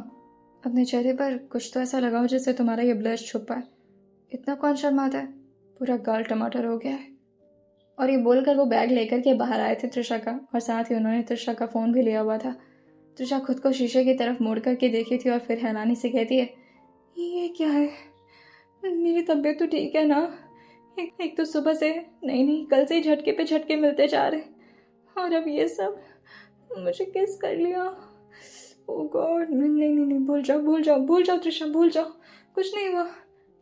अपने चेहरे पर कुछ तो ऐसा लगाओ जिससे तुम्हारा ये ब्लश छुप पाए। इतना कौन शर्माता है, पूरा गाल टमाटर हो गया है। और ये बोलकर वो बैग लेकर के बाहर आए थे त्रिशा का, और साथ ही उन्होंने त्रिशा का फ़ोन भी लिया हुआ था। त्रिशा खुद को शीशे की तरफ मोड़ करके देखी थी और फिर हैरानी से कहती है, ये क्या है, मेरी तबीयत तो ठीक है ना। एक तो सुबह से नहीं कल से ही झटके पे झटके मिलते जा रहे, और अब ये सब, मुझे किस कर लिया। ओह गॉड, नहीं, भूल जाओ त्रिशा, भूल जाओ, कुछ नहीं हुआ।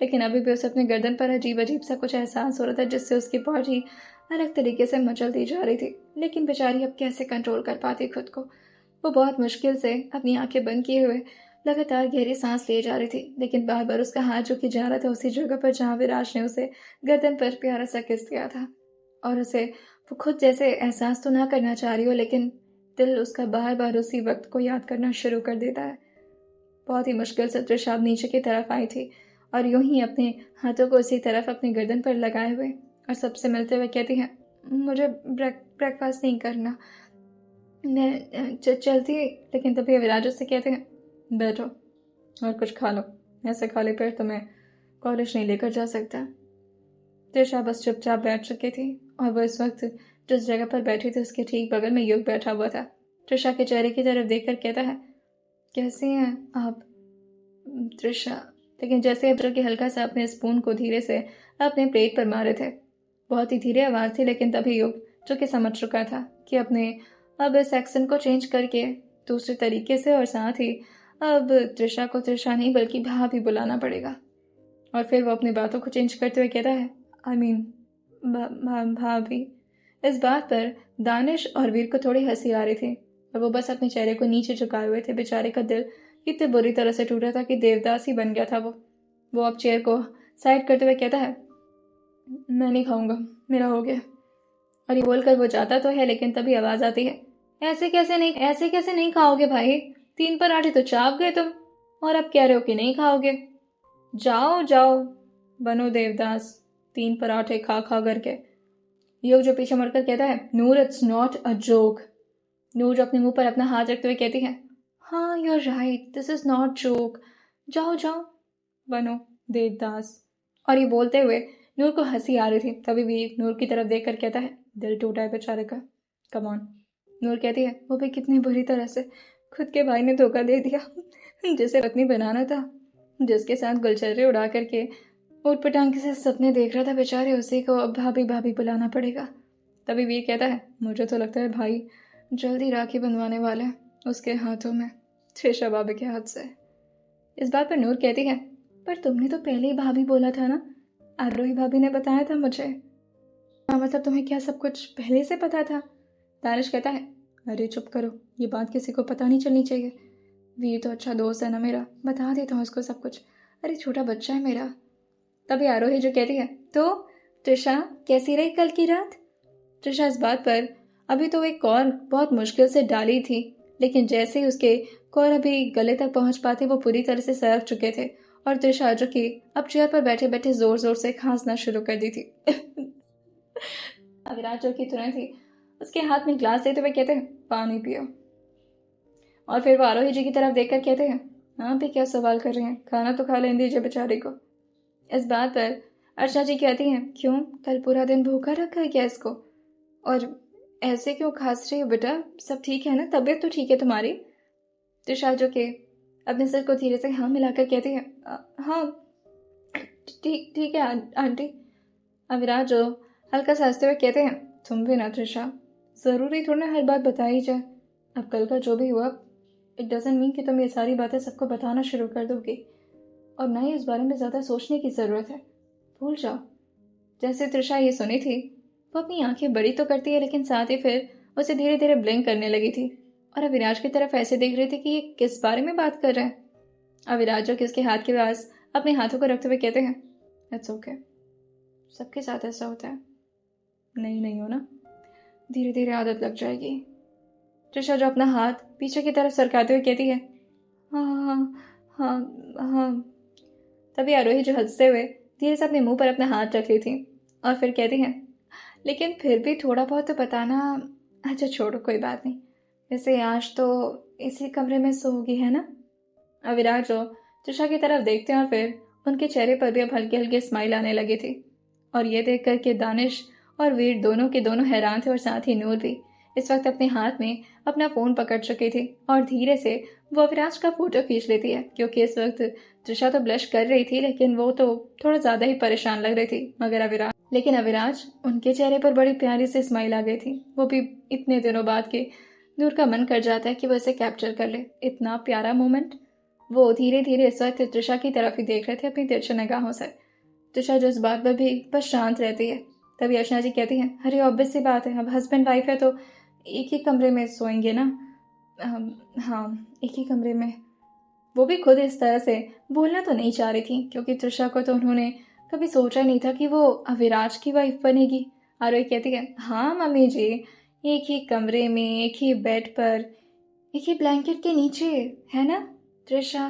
लेकिन अभी भी उसे अपने गर्दन पर अजीब अजीब सा कुछ एहसास हो रहा था, जिससे उसकी बॉडी अलग तरीके से मचलती जा रही थी। लेकिन बेचारी अब कैसे कंट्रोल कर पाती खुद को। वो बहुत मुश्किल से अपनी आंखें बंद किए हुए लगातार गहरी सांस लिए जा रही थी, लेकिन बार बार उसका हाथ जो कि जा रहा था उसी जगह पर जहाँ विराज ने उसे गर्दन पर प्यारा सा किस किया था। और उसे वो खुद जैसे एहसास तो ना करना चाह रही हो, लेकिन दिल उसका बार बार उसी वक्त को याद करना शुरू कर देता है। बहुत ही मुश्किल से त्रिशा नीचे की तरफ आई थी और यूं ही अपने हाथों को उसी तरफ अपने गर्दन पर लगाए हुए और सबसे मिलते हुए कहती है, मुझे ब्रेकफास्ट नहीं करना, मैं चलती। लेकिन तभी विराज उससे कहते हैं, बैठो और कुछ खा लो, ऐसे खाली पेट तुम्हें कॉलेज नहीं लेकर जा सकता। त्रिशा बस चुपचाप बैठ चुकी थी और वह इस वक्त जिस जगह पर बैठी थी उसके ठीक बगल में युग बैठा हुआ था। त्रिशा के चेहरे की तरफ देखकर कहता है, कैसी हैं आप त्रिशा। लेकिन जैसे अब कि हल्का सा अपने स्पून को धीरे से अपने प्लेट पर मारे थे, बहुत ही धीरे आवाज़ थी, लेकिन तभी युग जो कि समझ चुका था कि अपने अब इस एक्सेंट को चेंज करके दूसरे तरीके से, और साथ ही अब त्रिशा को त्रिशा नहीं बल्कि भाभी बुलाना पड़ेगा। और फिर वो अपनी बातों को चेंज करते हुए कहता है, आई मीन भाभी। इस बात पर दानिश और वीर को थोड़ी हंसी आ रही थी और वो बस अपने चेहरे को नीचे झुकाए हुए थे। बेचारे का दिल इतनी बुरी तरह से टूटा था कि देवदास ही बन गया था वो अब चेयर को साइड करते हुए कहता है, मैं नहीं खाऊंगा, मेरा हो गया। और ये बोलकर वो जाता तो है, लेकिन तभी आवाज़ आती है, ऐसे कैसे नहीं खाओगे भाई, 3 पराठे तो चाप गए तुम, और अब कह रहे हो कि नहीं खाओगे। जाओ बनो देवदास, 3 पराठे खा करके। युग जो पीछे मुड़कर कहता है, नूर इट्स नॉट अ जोक। नूर जो अपने मुंह पर अपना हाथ रखते हुए कहती है, हाँ you are right, this is not joke, जाओ बनो देवदास। और ये बोलते हुए नूर को हंसी आ रही थी। तभी भी नूर की तरफ देखकर कहता है, दिल टूटा है बेचारे का, कम ऑन। नूर कहती है, वो भी कितनी बुरी तरह से, खुद के भाई ने धोखा दे दिया, जिसे पत्नी बनाना था, जिसके साथ गुलछर्रे उड़ा करके ऊट पटांग से सपने देख रहा था, बेचारे उसी को अब भाभी बुलाना पड़ेगा। तभी वीर कहता है, मुझे तो लगता है भाई जल्दी राखी बंधवाने वाले हैं उसके हाथों में, त्रिशा भाभी के हाथ से। इस बात पर नूर कहती है, पर तुमने तो पहले ही भाभी बोला था ना, आरोही भाभी ने बताया था मुझे। हाँ मतलब तुम्हें क्या सब कुछ पहले से पता था? दानिश कहता है, अरे चुप करो, ये बात किसी को पता नहीं चलनी चाहिए। वीर तो अच्छा दोस्त है ना मेरा, बता देता हूँ उसको सब कुछ। अरे छोटा बच्चा है मेरा। तभी आरोही जो कहती है, तो त्रिशा कैसी रही कल की रात? त्रिशा इस बात पर अभी तो एक कॉल बहुत मुश्किल से डाली थी, लेकिन जैसे ही उसके कॉल अभी गले तक पहुंच पाते वो पूरी तरह से सरक चुके थे और त्रिशा जो कि अब चेयर पर बैठे बैठे जोर जोर से खांसना शुरू कर दी थी। अविराज जो कि तुरंत ही उसके हाथ में ग्लास देते हुए कहते हैं, पानी पियो। और फिर वो आरोही जी की तरफ देखकर कहते हैं, हाँ भी क्या सवाल कर रहे हैं, खाना तो खा लेने दीजिए बेचारे को। इस बात पर अर्चना जी कहती हैं, क्यों कल पूरा दिन भूखा रखा है क्या इसको? और ऐसे क्यों खांस रही हो बेटा, सब ठीक है ना, तबीयत तो ठीक है तुम्हारी? त्रिशा जो कि अपने सिर को धीरे से हाँ मिलाकर कहती है, हाँ ठीक ठीक है आंटी। अविराज जो हल्का सा हंसते हुए कहते हैं, तुम भी ना त्रिशा, ज़रूरी थोड़ा ना हर बात बताई जाए। अब कल का जो भी हुआ, इट डजंट मीन कि तुम ये सारी बातें सबको बताना शुरू कर दोगी, और ना ही इस बारे में ज़्यादा सोचने की ज़रूरत है, भूल जाओ। जैसे त्रिशा ये सुनी थी, वो अपनी आंखें बड़ी तो करती है लेकिन साथ ही फिर उसे धीरे धीरे ब्लिंक करने लगी थी और अविराज की तरफ ऐसे देख रही थी कि ये किस बारे में बात कर रहे हैं। अविराज जो कि उसके हाथ के पास अपने हाथों को रखते हुए कहते हैं, इट्स ओके, सबके साथ ऐसा होता है, नहीं हो ना, धीरे धीरे आदत लग जाएगी। त्रिशा जो अपना हाथ पीछे की तरफ सरकाते हुए कहती है, हाँ हाँ हाँ हाँ हाँ। तभी आरोही जो हंसते हुए धीरे से अपने मुंह पर अपना हाथ रख ली थी और फिर कहती हैं, लेकिन फिर भी थोड़ा बहुत तो बताना। अच्छा छोड़ो कोई बात नहीं, वैसे आज तो इसी कमरे में सोओगी है ना? अविराज जो त्रिशा की तरफ देखते हैं और फिर उनके चेहरे पर भी अब हल्की हल्की स्माइल आने लगी थी और ये देख कर के दानिश और वीर दोनों के दोनों हैरान थे और साथ ही नूर भी इस वक्त अपने हाथ में अपना फ़ोन पकड़ चुकी थी और धीरे से वो अविराज का फोटो खींच लेती है, क्योंकि इस वक्त त्रिशा तो ब्लश कर रही थी लेकिन वो तो थोड़ा ज़्यादा ही परेशान लग रही थी। लेकिन अविराज उनके चेहरे पर बड़ी प्यारी सी स्माइल आ गई थी, वो भी इतने दिनों बाद के। नूर का मन कर जाता है कि वो इसे कैप्चर कर ले, इतना प्यारा मोमेंट। वो धीरे धीरे इस वक्त त्रिशा की तरफ ही देख रहे थे अपनी तिरछी निगाहों से। त्रिशा जो इस बात पर भी बस शांत रहती है। तभी अर्चना जी कहती हैं, अरे ऑब्वियस सी बात है, अब हस्बैंड वाइफ है तो एक ही कमरे में सोएंगे ना। हाँ एक ही कमरे में। वो भी खुद इस तरह से बोलना तो नहीं चाह रही थी, क्योंकि त्रिशा को तो उन्होंने कभी सोचा नहीं था कि वो अविराज की वाइफ बनेगी। आरोही कहती है, हाँ मम्मी जी, एक ही कमरे में, एक ही बेड पर, एक ही ब्लैंकेट के नीचे, है ना त्रिशा?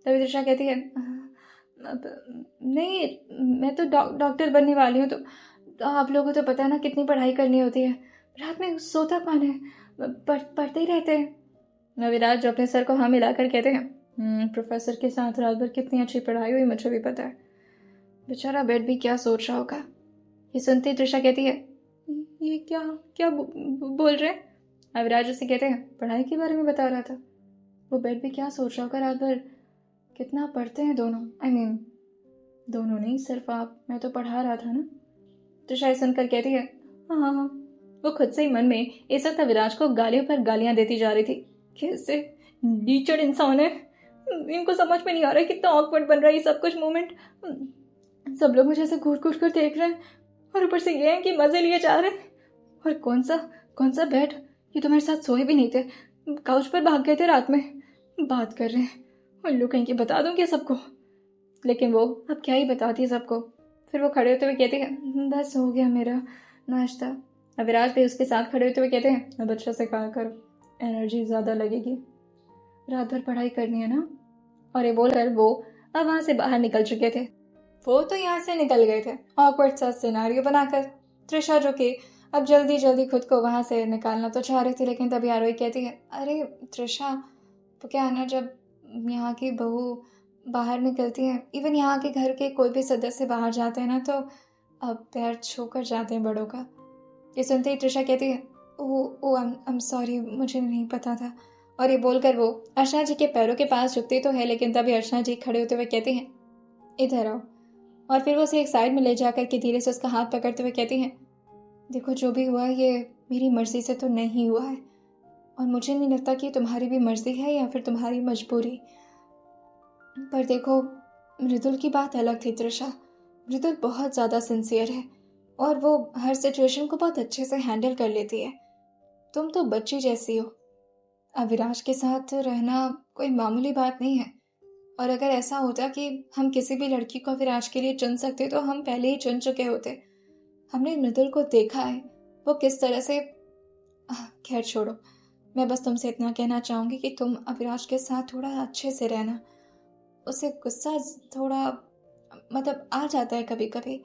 तभी त्रिशा कहती है, नहीं मैं तो डॉक्टर बनने वाली हूँ, तो आप लोगों को तो पता है ना कितनी पढ़ाई करनी होती है, रात में सोता कौन है, पढ़ते ही रहते हैं। नविराज जो अपने सर को हाँ मिलाकर कहते हैं, प्रोफेसर के साथ रात भर कितनी अच्छी पढ़ाई हुई मुझे भी पता है, बेचारा बेड भी क्या सोच रहा होगा। ये सुनती त्रिशा कहती है, ये क्या क्या बोल रहे हैं? अविराज उसे कहते हैं, पढ़ाई के बारे में बता रहा था, वो बेड भी क्या सोच रहा होगा, रात भर कितना पढ़ते हैं दोनों। I mean, दोनों नहीं, सिर्फ आप, मैं तो पढ़ा रहा था ना। त्रिशा सुनकर कहती है, हाँ हाँ हाँ। वो खुद से ही मन में इस वक्त अविराज को गालियों पर गालियां देती जा रही थी। कैसे लीचड़ इंसान है, इनको समझ में नहीं आ रहा है कितना ऑकवर्ड बन रहा है ये सब कुछ मोमेंट। सब लोग मुझे ऐसे घूर घूर कर देख रहे हैं और ऊपर से ये है कि मजे लिए जा रहे हैं। और कौन सा बेड, ये तो मेरे साथ सोए भी नहीं थे, काउच पर भाग गए थे रात में। बात कर रहे हैं, उल्लू कहीं के बता दूं क्या सबको? लेकिन वो अब क्या ही बताती है सबको। फिर वो खड़े होते हुए कहते हैं, बस हो गया मेरा नाश्ता। अविराज भी उसके साथ खड़े होते हुए कहते हैं, अब अच्छा से कहा करो, एनर्जी ज़्यादा लगेगी, रात भर पढ़ाई करनी है ना। और ये बोलकर वो अब वहाँ से बाहर निकल चुके थे। वो तो यहाँ से निकल गए थे ऑकवर्ड सा सिनारियो बनाकर। त्रिशा जो कि अब जल्दी जल्दी खुद को वहाँ से निकालना तो चाह रही थी, लेकिन तभी आरोही कहती है, अरे त्रिशा, तो क्या है ना, जब यहाँ की बहू बाहर निकलती है, इवन यहाँ के घर के कोई भी सदस्य बाहर जाते हैं ना, तो अब पैर छूकर जाते हैं बड़ों का। ये सुनते ही त्रिशा कहती है, ओ आई एम सॉरी, मुझे नहीं पता था। और ये बोलकर वो अर्चना जी के पैरों के पास झुकती तो है, लेकिन तभी अर्चना जी खड़े होते हुए कहती हैं, इधर आओ। और फिर वो उसे एक साइड में ले जाकर के धीरे से उसका हाथ पकड़ते हुए कहती हैं, देखो जो भी हुआ ये मेरी मर्जी से तो नहीं हुआ है, और मुझे नहीं लगता कि तुम्हारी भी मर्जी है या फिर तुम्हारी मजबूरी। पर देखो, मृदुल की बात अलग थी तृषा। मृदुल बहुत ज़्यादा सिंसियर है और वो हर सिचुएशन को बहुत अच्छे से हैंडल कर लेती है। तुम तो बच्ची जैसी हो। अविनाश के साथ रहना कोई मामूली बात नहीं है। और अगर ऐसा होता कि हम किसी भी लड़की को अविनाश के लिए चुन सकते तो हम पहले ही चुन चुके होते। हमने मृदुल को देखा है, वो किस तरह से। खैर छोड़ो, मैं बस तुमसे इतना कहना चाहूँगी कि तुम अविनाश के साथ थोड़ा अच्छे से रहना। उसे गुस्सा थोड़ा मतलब आ जाता है कभी कभी,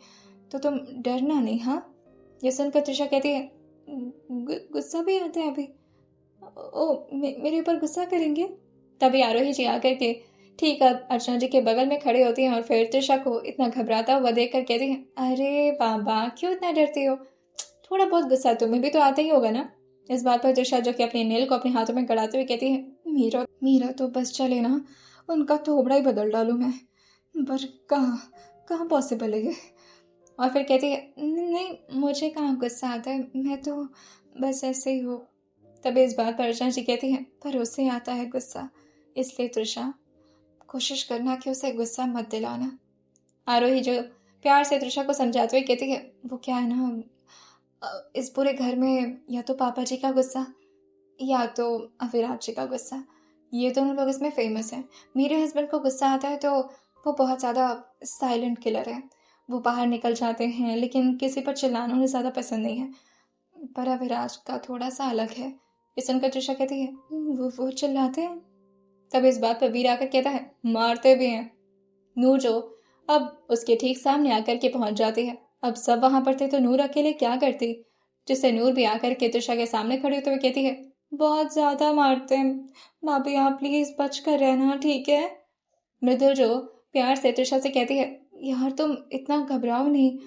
तो तुम डरना नहीं। हाँ, ये सुनकर त्रिशा कहती है, गुस्सा भी आता है अभी? मेरे ऊपर गुस्सा करेंगे? तभी आरोही जी आकर के ठीक अब अर्चना जी के बगल में खड़े होती हैं और फिर त्रिशा को इतना घबराता हुआ देख कर कहती हैं, अरे बाबा क्यों इतना डरती हो? थोड़ा बहुत गुस्सा तुम्हें भी तो आता ही होगा ना। इस बात पर त्रिशा जो कि अपने नेल को अपने हाथों में गड़ाते हुए कहती है, मीरा मीरा तो बस चले ना, उनका थोबड़ा ही बदल डालूं मैं, पर कहाँ कहाँ पॉसिबल है ये? और फिर कहती है, नहीं मुझे कहाँ गुस्सा आता है, मैं तो बस ऐसे ही हूँ। तभी इस बात पर अर्चना जी कहती है, पर उसे आता है गुस्सा, इसलिए तृषा कोशिश करना कि उसे गुस्सा मत दिलाना। आरोही जो प्यार से तृषा को समझाते हुए कहती है, वो क्या है ना, इस पूरे घर में या तो पापा जी का गुस्सा या तो अविराज जी का गुस्सा, ये दोनों लोग इसमें फेमस हैं। मेरे हस्बैंड को गुस्सा आता है तो वो बहुत ज़्यादा साइलेंट किलर है। वो बाहर निकल जाते हैं लेकिन किसी पर चिल्लाना उन्हें ज़्यादा पसंद नहीं है। पर अविराज का थोड़ा सा अलग है। ये सुनकर त्रिशा कहती है, वो चिल्लाते हैं? तब इस बात पर वीर आकर कहता है, मारते भी हैं। नूर जो अब उसके ठीक सामने आकर के पहुंच जाती है। अब सब वहां पर थे तो नूर अकेले क्या करती, जिससे नूर भी आकर के त्रिशा के सामने खड़ी होते हुए कहती है, बहुत ज्यादा मारते हैं भाभी, आप प्लीज बच कर रहना, ठीक है? मृदुल जो प्यार से त्रिशा से कहती है, यार तुम इतना घबराओ नहीं,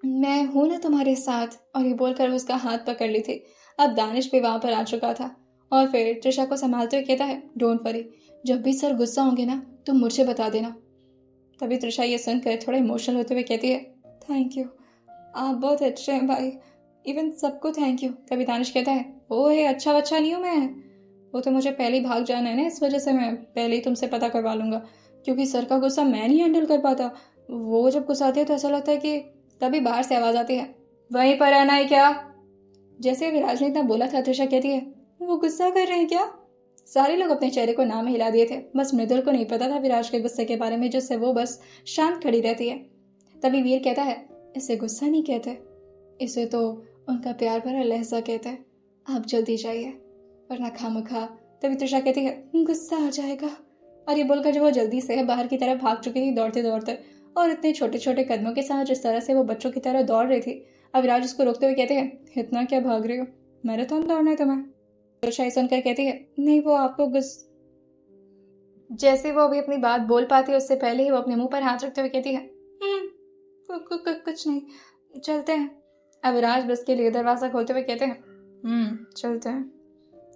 मैं हूं ना तुम्हारे साथ। और ये बोलकर उसका हाथ पकड़ ली थी। अब दानिश भी वहां पर आ चुका था और फिर त्रिशा को संभालते हुए कहता है, डोंट वरी, जब भी सर गुस्सा होंगे ना तुम मुझे बता देना। तभी त्रिशा ये सुनकर थोड़ा इमोशनल होते हुए कहती है, थैंक यू, आप बहुत अच्छे हैं भाई, इवन सबको थैंक यू। तभी दानिश कहता है, ओहे अच्छा बच्चा नहीं हूँ मैं, वो तो मुझे पहले ही भाग जाना है ना, इस वजह से मैं पहले ही तुमसे पता करवा लूंगा, क्योंकि सर का गुस्सा मैं नहीं हैंडल कर पाता। वो जब गुस्साते हैं तो ऐसा लगता है कि। तभी बाहर से आवाज आती है, वहीं पर रहना है क्या? जैसे विराज ने इतना बोला था त्रिशा कहती है, वो गुस्सा कर रहे हैं क्या? सारे लोग अपने चेहरे को नाम हिला दिए थे, बस मृदुल को नहीं पता था विराज के गुस्से के बारे में, जिससे वो बस शांत खड़ी रहती है। तभी वीर कहता है, इसे गुस्सा नहीं कहते, इसे तो उनका प्यार भरा लहजा कहते हैं। आप जल्दी जाइए वरना खामखा। तभी त्रिशा कहती है, गुस्सा आ जाएगा। और ये बोलकर जब वो जल्दी से बाहर की तरफ भाग चुकी थी दौड़ते दौड़ते, और इतने छोटे छोटे कदमों के साथ जिस तरह से वो बच्चों की तरह दौड़ रही थी, अविराज उसको रोकते हुए कहते हैं, इतना क्या भाग रही हो, मैराथन दौड़ना है तुम्हें? त्रिशा सुनकर कहती है, नहीं वो आपको जैसे वो अभी अपनी बात बोल पाती है उससे पहले ही वो अपने मुंह पर हाथ रखते हुए कहती है, कुछ नहीं, चलते हैं। अविराज बस के लिए दरवाजा खोलते हुए कहते हैं, चलते हैं।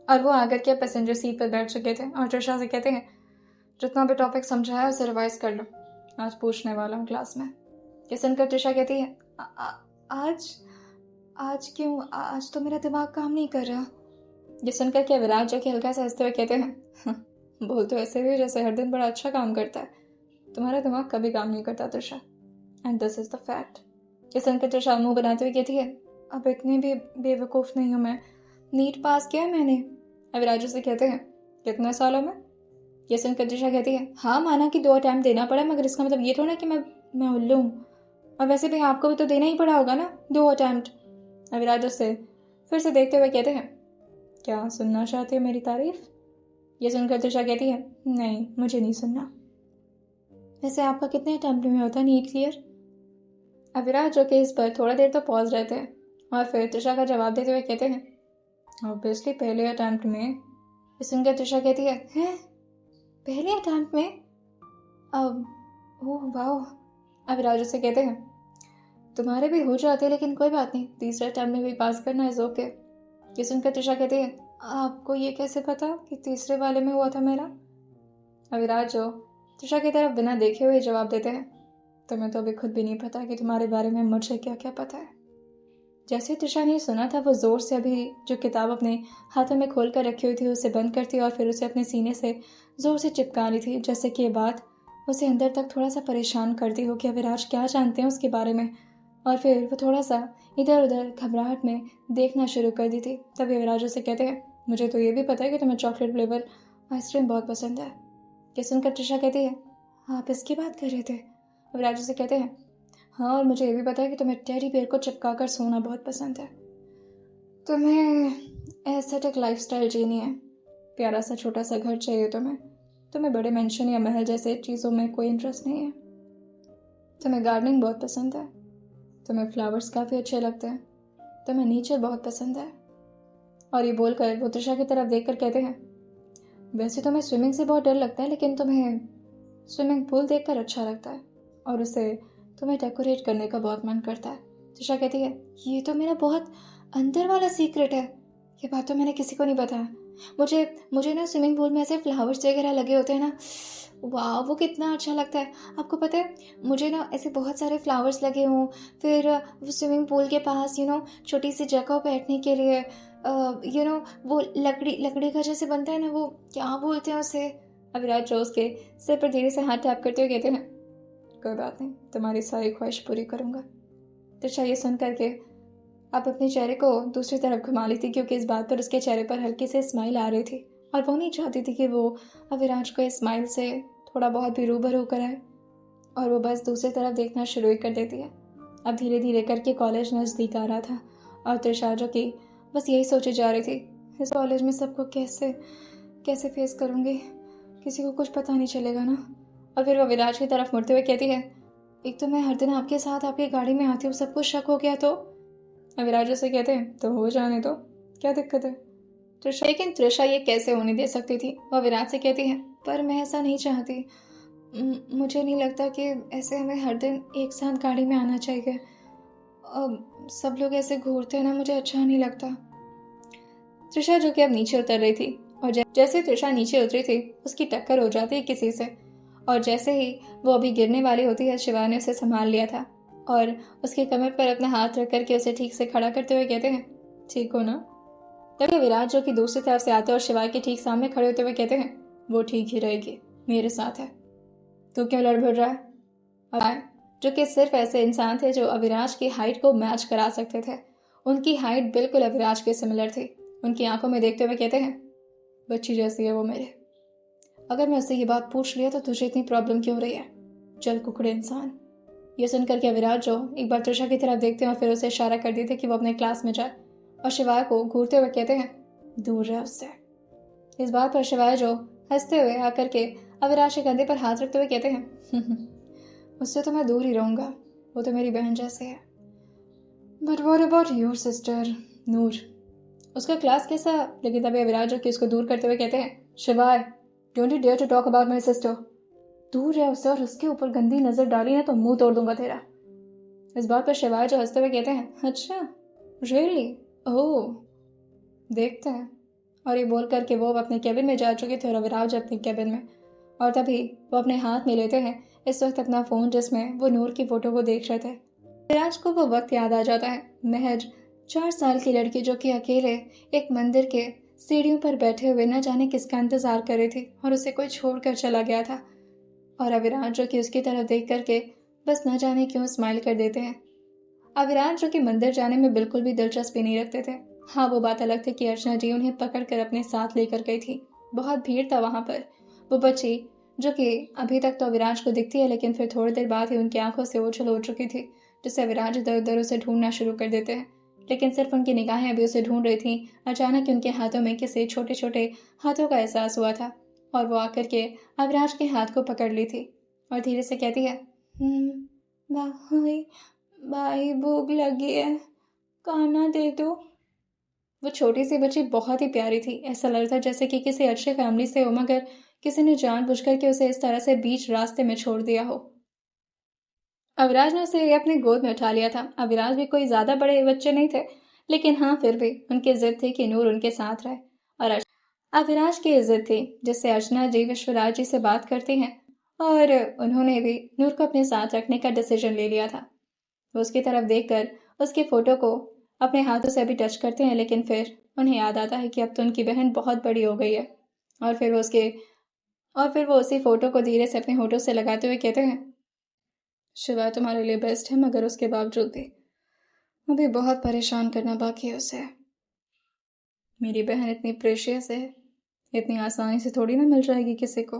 और वो आकर के पैसेंजर सीट पर बैठ चुके थे और त्रिशा से कहते हैं, जितना भी टॉपिक समझाया उसे रिवाइज कर लो, आज पूछने वाला हूँ क्लास में। ये सुनकर त्रिशा कहती है, आज आज क्यों? आज तो मेरा दिमाग काम नहीं कर रहा। ये सुनकर के विराज जो कि हल्का सा हंसते हुए कहते हैं, बोल तो ऐसे भी जैसे हर दिन बड़ा अच्छा काम करता है, तुम्हारा दिमाग कभी काम नहीं करता Trisha, and this is the fact. ये सुनकर त्रिशा मुंह बनाते हुए कहती है, अब इतनी भी बेवकूफ़ नहीं हूँ मैं, नीट पास किया मैंने। अविराज से कहते हैं, कितने सालों में? ये सुनकर त्रिशा कहती है, हाँ माना कि 2 अटेम्प्ट देना पड़ा, मगर इसका मतलब ये थोड़ा कि मैं उल्लू हूँ, और वैसे भी आपको भी तो देना ही पड़ा होगा ना 2 अटेम्प्ट। अविराज से फिर से देखते हुए कहते हैं, क्या सुनना चाहते हो मेरी तारीफ? ये सुनकर त्रिशा कहती है, नहीं मुझे नहीं सुनना। वैसे आपका कितने अटेम्प्ट में होता नीट क्लियर? अविराज जो कि इस पर थोड़ा देर तो पॉज रहते हैं और फिर त्रिशा का जवाब देते हुए कहते हैं, ऑब्वियसली पहले अटेम्प्ट में। ये सुनकर त्रिशा कहती है, हैं पहले अटेम्प्ट में? अब ओह वाह। अविराज से कहते हैं, तुम्हारे भी हो जाते लेकिन कोई बात नहीं, तीसरे अटेम्प्ट में भी पास करना इज ओके। ये सुनकर त्रिशा कहती है, आपको ये कैसे पता कि तीसरे वाले में हुआ था मेरा? अविराज जो त्रिशा की तरफ बिना देखे हुए जवाब देते हैं, तुम्हें तो अभी खुद भी नहीं पता कि तुम्हारे बारे में मुझे क्या क्या पता है। जैसे ही त्रिशा ने सुना था, वो ज़ोर से अभी जो किताब अपने हाथों में खोल कर रखी हुई थी उसे बंद करती और फिर उसे अपने सीने से ज़ोर से चिपका रही थी, जैसे कि ये बात उसे अंदर तक थोड़ा सा परेशान करती हो कि अविराज क्या जानते हैं उसके बारे में। और फिर वो थोड़ा सा इधर उधर घबराहट में देखना शुरू कर दी थी। तभी अविराज उसे कहते हैं, मुझे तो ये भी पता है कि तुम्हें चॉकलेट फ्लेवर आइसक्रीम बहुत पसंद है। ये सुनकर त्रिशा कहती है, आप इसकी बात कर रहे थे? अविराज उसे कहते हैं, हाँ, और मुझे ये भी पता है कि तुम्हें टेडी बेयर को चिपका कर सोना बहुत पसंद है। तुम्हें एस्थेटिक लाइफस्टाइल जीनी है, प्यारा सा छोटा सा घर चाहिए तुम्हें बड़े मेंशन या महल जैसे चीज़ों में कोई इंटरेस्ट नहीं है। तुम्हें गार्डनिंग बहुत पसंद है, तुम्हें फ्लावर्स काफ़ी अच्छे लगते हैं, तुम्हें नेचर बहुत पसंद है। और ये बोलकर वो त्रिशा की तरफ देखकर कहते हैं, वैसे तुम्हें स्विमिंग से बहुत डर लगता है, लेकिन तुम्हें स्विमिंग पूल देखकर अच्छा लगता है और उसे तुम्हें डेकोरेट करने का बहुत मन करता है। त्रिशा कहती है, ये तो मेरा बहुत अंदर वाला सीक्रेट है, ये बात तो मैंने किसी को नहीं बताया। मुझे ना स्विमिंग पूल में ऐसे फ्लावर्स वगैरह लगे होते हैं ना, वाह, वो कितना अच्छा लगता है। आपको पता है, मुझे ना ऐसे बहुत सारे फ्लावर्स लगे हों, फिर वो स्विमिंग पूल के पास छोटी सी जगह बैठने के लिए वो लकड़ी का जैसे बनता है ना, वो क्या बोलते हैं उसे। अविराज रोज के सिर पर धीरे से हाथ टैप करते हुए कहते हैं, कोई बात नहीं, तुम्हारी सारी ख्वाहिश पूरी करूंगा। त्रिशा ये सुन करके आप अपने चेहरे को दूसरी तरफ घुमा ली थी, क्योंकि इस बात पर उसके चेहरे पर हल्की से स्माइल आ रही थी और वो नहीं चाहती थी कि वो अविराज को इस स्माइल से थोड़ा बहुत भी रूबरू कराए, और वो बस दूसरी तरफ देखना शुरू ही कर देती है। अब धीरे धीरे करके कॉलेज नज़दीक आ रहा था और त्रिशा जो कि बस यही सोचे जा रही थी, इस कॉलेज में सबको कैसे कैसे फेस करूँगी, किसी को कुछ पता नहीं चलेगा ना। और फिर वो अविराज की तरफ मुड़ते हुए कहती है, एक तो मैं हर दिन आपके साथ आपकी गाड़ी में आती हूँ, सबको शक हो गया तो। अविराज उसे कहते हैं, तो हो जाने दो, क्या दिक्कत है। लेकिन त्रिशा ये कैसे होने दे सकती थी। वो अविराज से कहती है, पर मैं ऐसा नहीं चाहती, मुझे नहीं लगता कि ऐसे हमें हर दिन एक साथ गाड़ी में आना चाहिए। सब लोग ऐसे घूरते हैं ना, मुझे अच्छा नहीं लगता। त्रिशा जो कि अब नीचे उतर रही थी, और जैसे त्रिशा नीचे उतरी थी उसकी टक्कर हो जाती है किसी से, और जैसे ही वो अभी गिरने वाली होती है, शिवा ने उसे संभाल लिया था और उसके कमर पर अपना हाथ रख करके उसे ठीक से खड़ा करते हुए कहते हैं, ठीक हो ना। तभी विराज जो कि दूसरी तरफ से आते और शिवा के ठीक सामने खड़े होते हुए कहते हैं, वो ठीक ही रहेगी, मेरे साथ है, तू क्यों लड़बड़ रहा है। अब जो कि सिर्फ ऐसे इंसान थे जो अविराज की हाइट को मैच करा सकते थे। उनकी हाइट बिल्कुल अविराज के सिमिलर थी। उनकी आंखों में देखते हुए कहते हैं, बच्ची जैसी है वो मेरे, अगर मैं उससे ये बात पूछ लिया तो तुझे इतनी प्रॉब्लम क्यों रही है, चल कुकड़े इंसान। ये सुनकर के अविराज जो एक बार त्रिशा की तरफ देखते हैं और फिर उसे इशारा कर देते कि वो अपने क्लास में जाए, और शिवाय को घूरते हुए कहते हैं, दूर रहे उससे। इस बात पर शिवाय जो हंसते हुए आकर के अविराज के कंधे पर हाथ रखते हुए कहते हैं, उससे तो मैं दूर ही रहूंगा, वो तो मेरी बहन जैसे है। But what about your sister Noor, उसका क्लास कैसा। लेकिन तभी अविराज जो कि उसको दूर करते हुए कहते हैं, Shivaay, don't you dare to talk about my sister, दूर रहे उससे, और उसके ऊपर गंदी नजर डाली ना तो मुंह तोड़ दूंगा तेरा। इस बात पर शिवाय जो हंसते हुए कहते हैं, अच्छा रियली, ओह देखते हैं। और ये बोल करके वो अपने कैबिन में जा चुके थे और अविराज अपने कैबिन में, और तभी वो अपने हाथ में लेते हैं इस वक्त अपना फोन जिसमें वो नूर की फोटो को देख रहे थे। अविराज को वो वक्त याद आ जाता है, महज 4 साल की लड़की जो कि अकेले एक मंदिर के सीढ़ियों पर बैठे हुए न जाने किसका इंतजार कर रही थी और उसे कोई छोड़कर चला गया था, और अविराज जो कि उसकी तरफ देख करके बस न जाने क्यों स्माइल कर देते हैं। अविराज जो कि मंदिर जाने में बिल्कुल भी दिलचस्पी नहीं रखते थे। हाँ, वो बात अलग थी कि अर्चना जी उन्हें पकड़कर अपने साथ लेकर गई थी। बहुत भीड़ था वहां पर। वो बच्ची जो कि अभी तक तो अविराज को दिखती है, लेकिन फिर थोड़ी देर बाद ही उनकी आंखों से ओझल हो चुकी थी, जिससे अविराज इधर उधर उसे ढूंढना शुरू कर देते हैं। लेकिन सिर्फ उनकी निगाहें अभी उसे ढूंढ रही थी, अचानक उनके हाथों में किसी छोटे छोटे हाथों का एहसास हुआ था, और वो आकर के अविराज के हाथ को पकड़ ली थी और धीरे से कहती है, भाई भाई भूख लगी है, खाना दे दो। वो छोटी सी बच्ची बहुत ही प्यारी थी। ऐसा लगता जैसे कि किसी अच्छे फैमिली से हो, मगर किसी ने जानबूझकर के उसे इस तरह से बीच रास्ते में छोड़ दिया हो। अविराज ने उसे अपने गोद में उठा लिया था। अविराज भी कोई ज्यादा बड़े बच्चे नहीं थे, लेकिन हाँ, फिर भी उनकी जिद थी कि नूर उनके साथ रहे, और अविराज की जिद थी जिससे अर्चना जी विश्वराज जी से बात करती हैं, और उन्होंने भी नूर को अपने साथ रखने का डिसीजन ले लिया था। वो उसकी तरफ देखकर उसकी फोटो को अपने हाथों से अभी टच करते हैं, लेकिन फिर उन्हें याद आता है कि अब तो उनकी बहन बहुत बड़ी हो गई है। और फिर वो उसी फोटो को धीरे से अपने होठों से लगाते हुए कहते हैं, शिवा तुम्हारे लिए बेस्ट है, मगर उसके बावजूद भी अभी बहुत परेशान करना बाकी है उसे। मेरी बहन इतनी प्रेशियस है, इतनी आसानी से थोड़ी ना मिल जाएगी किसी को।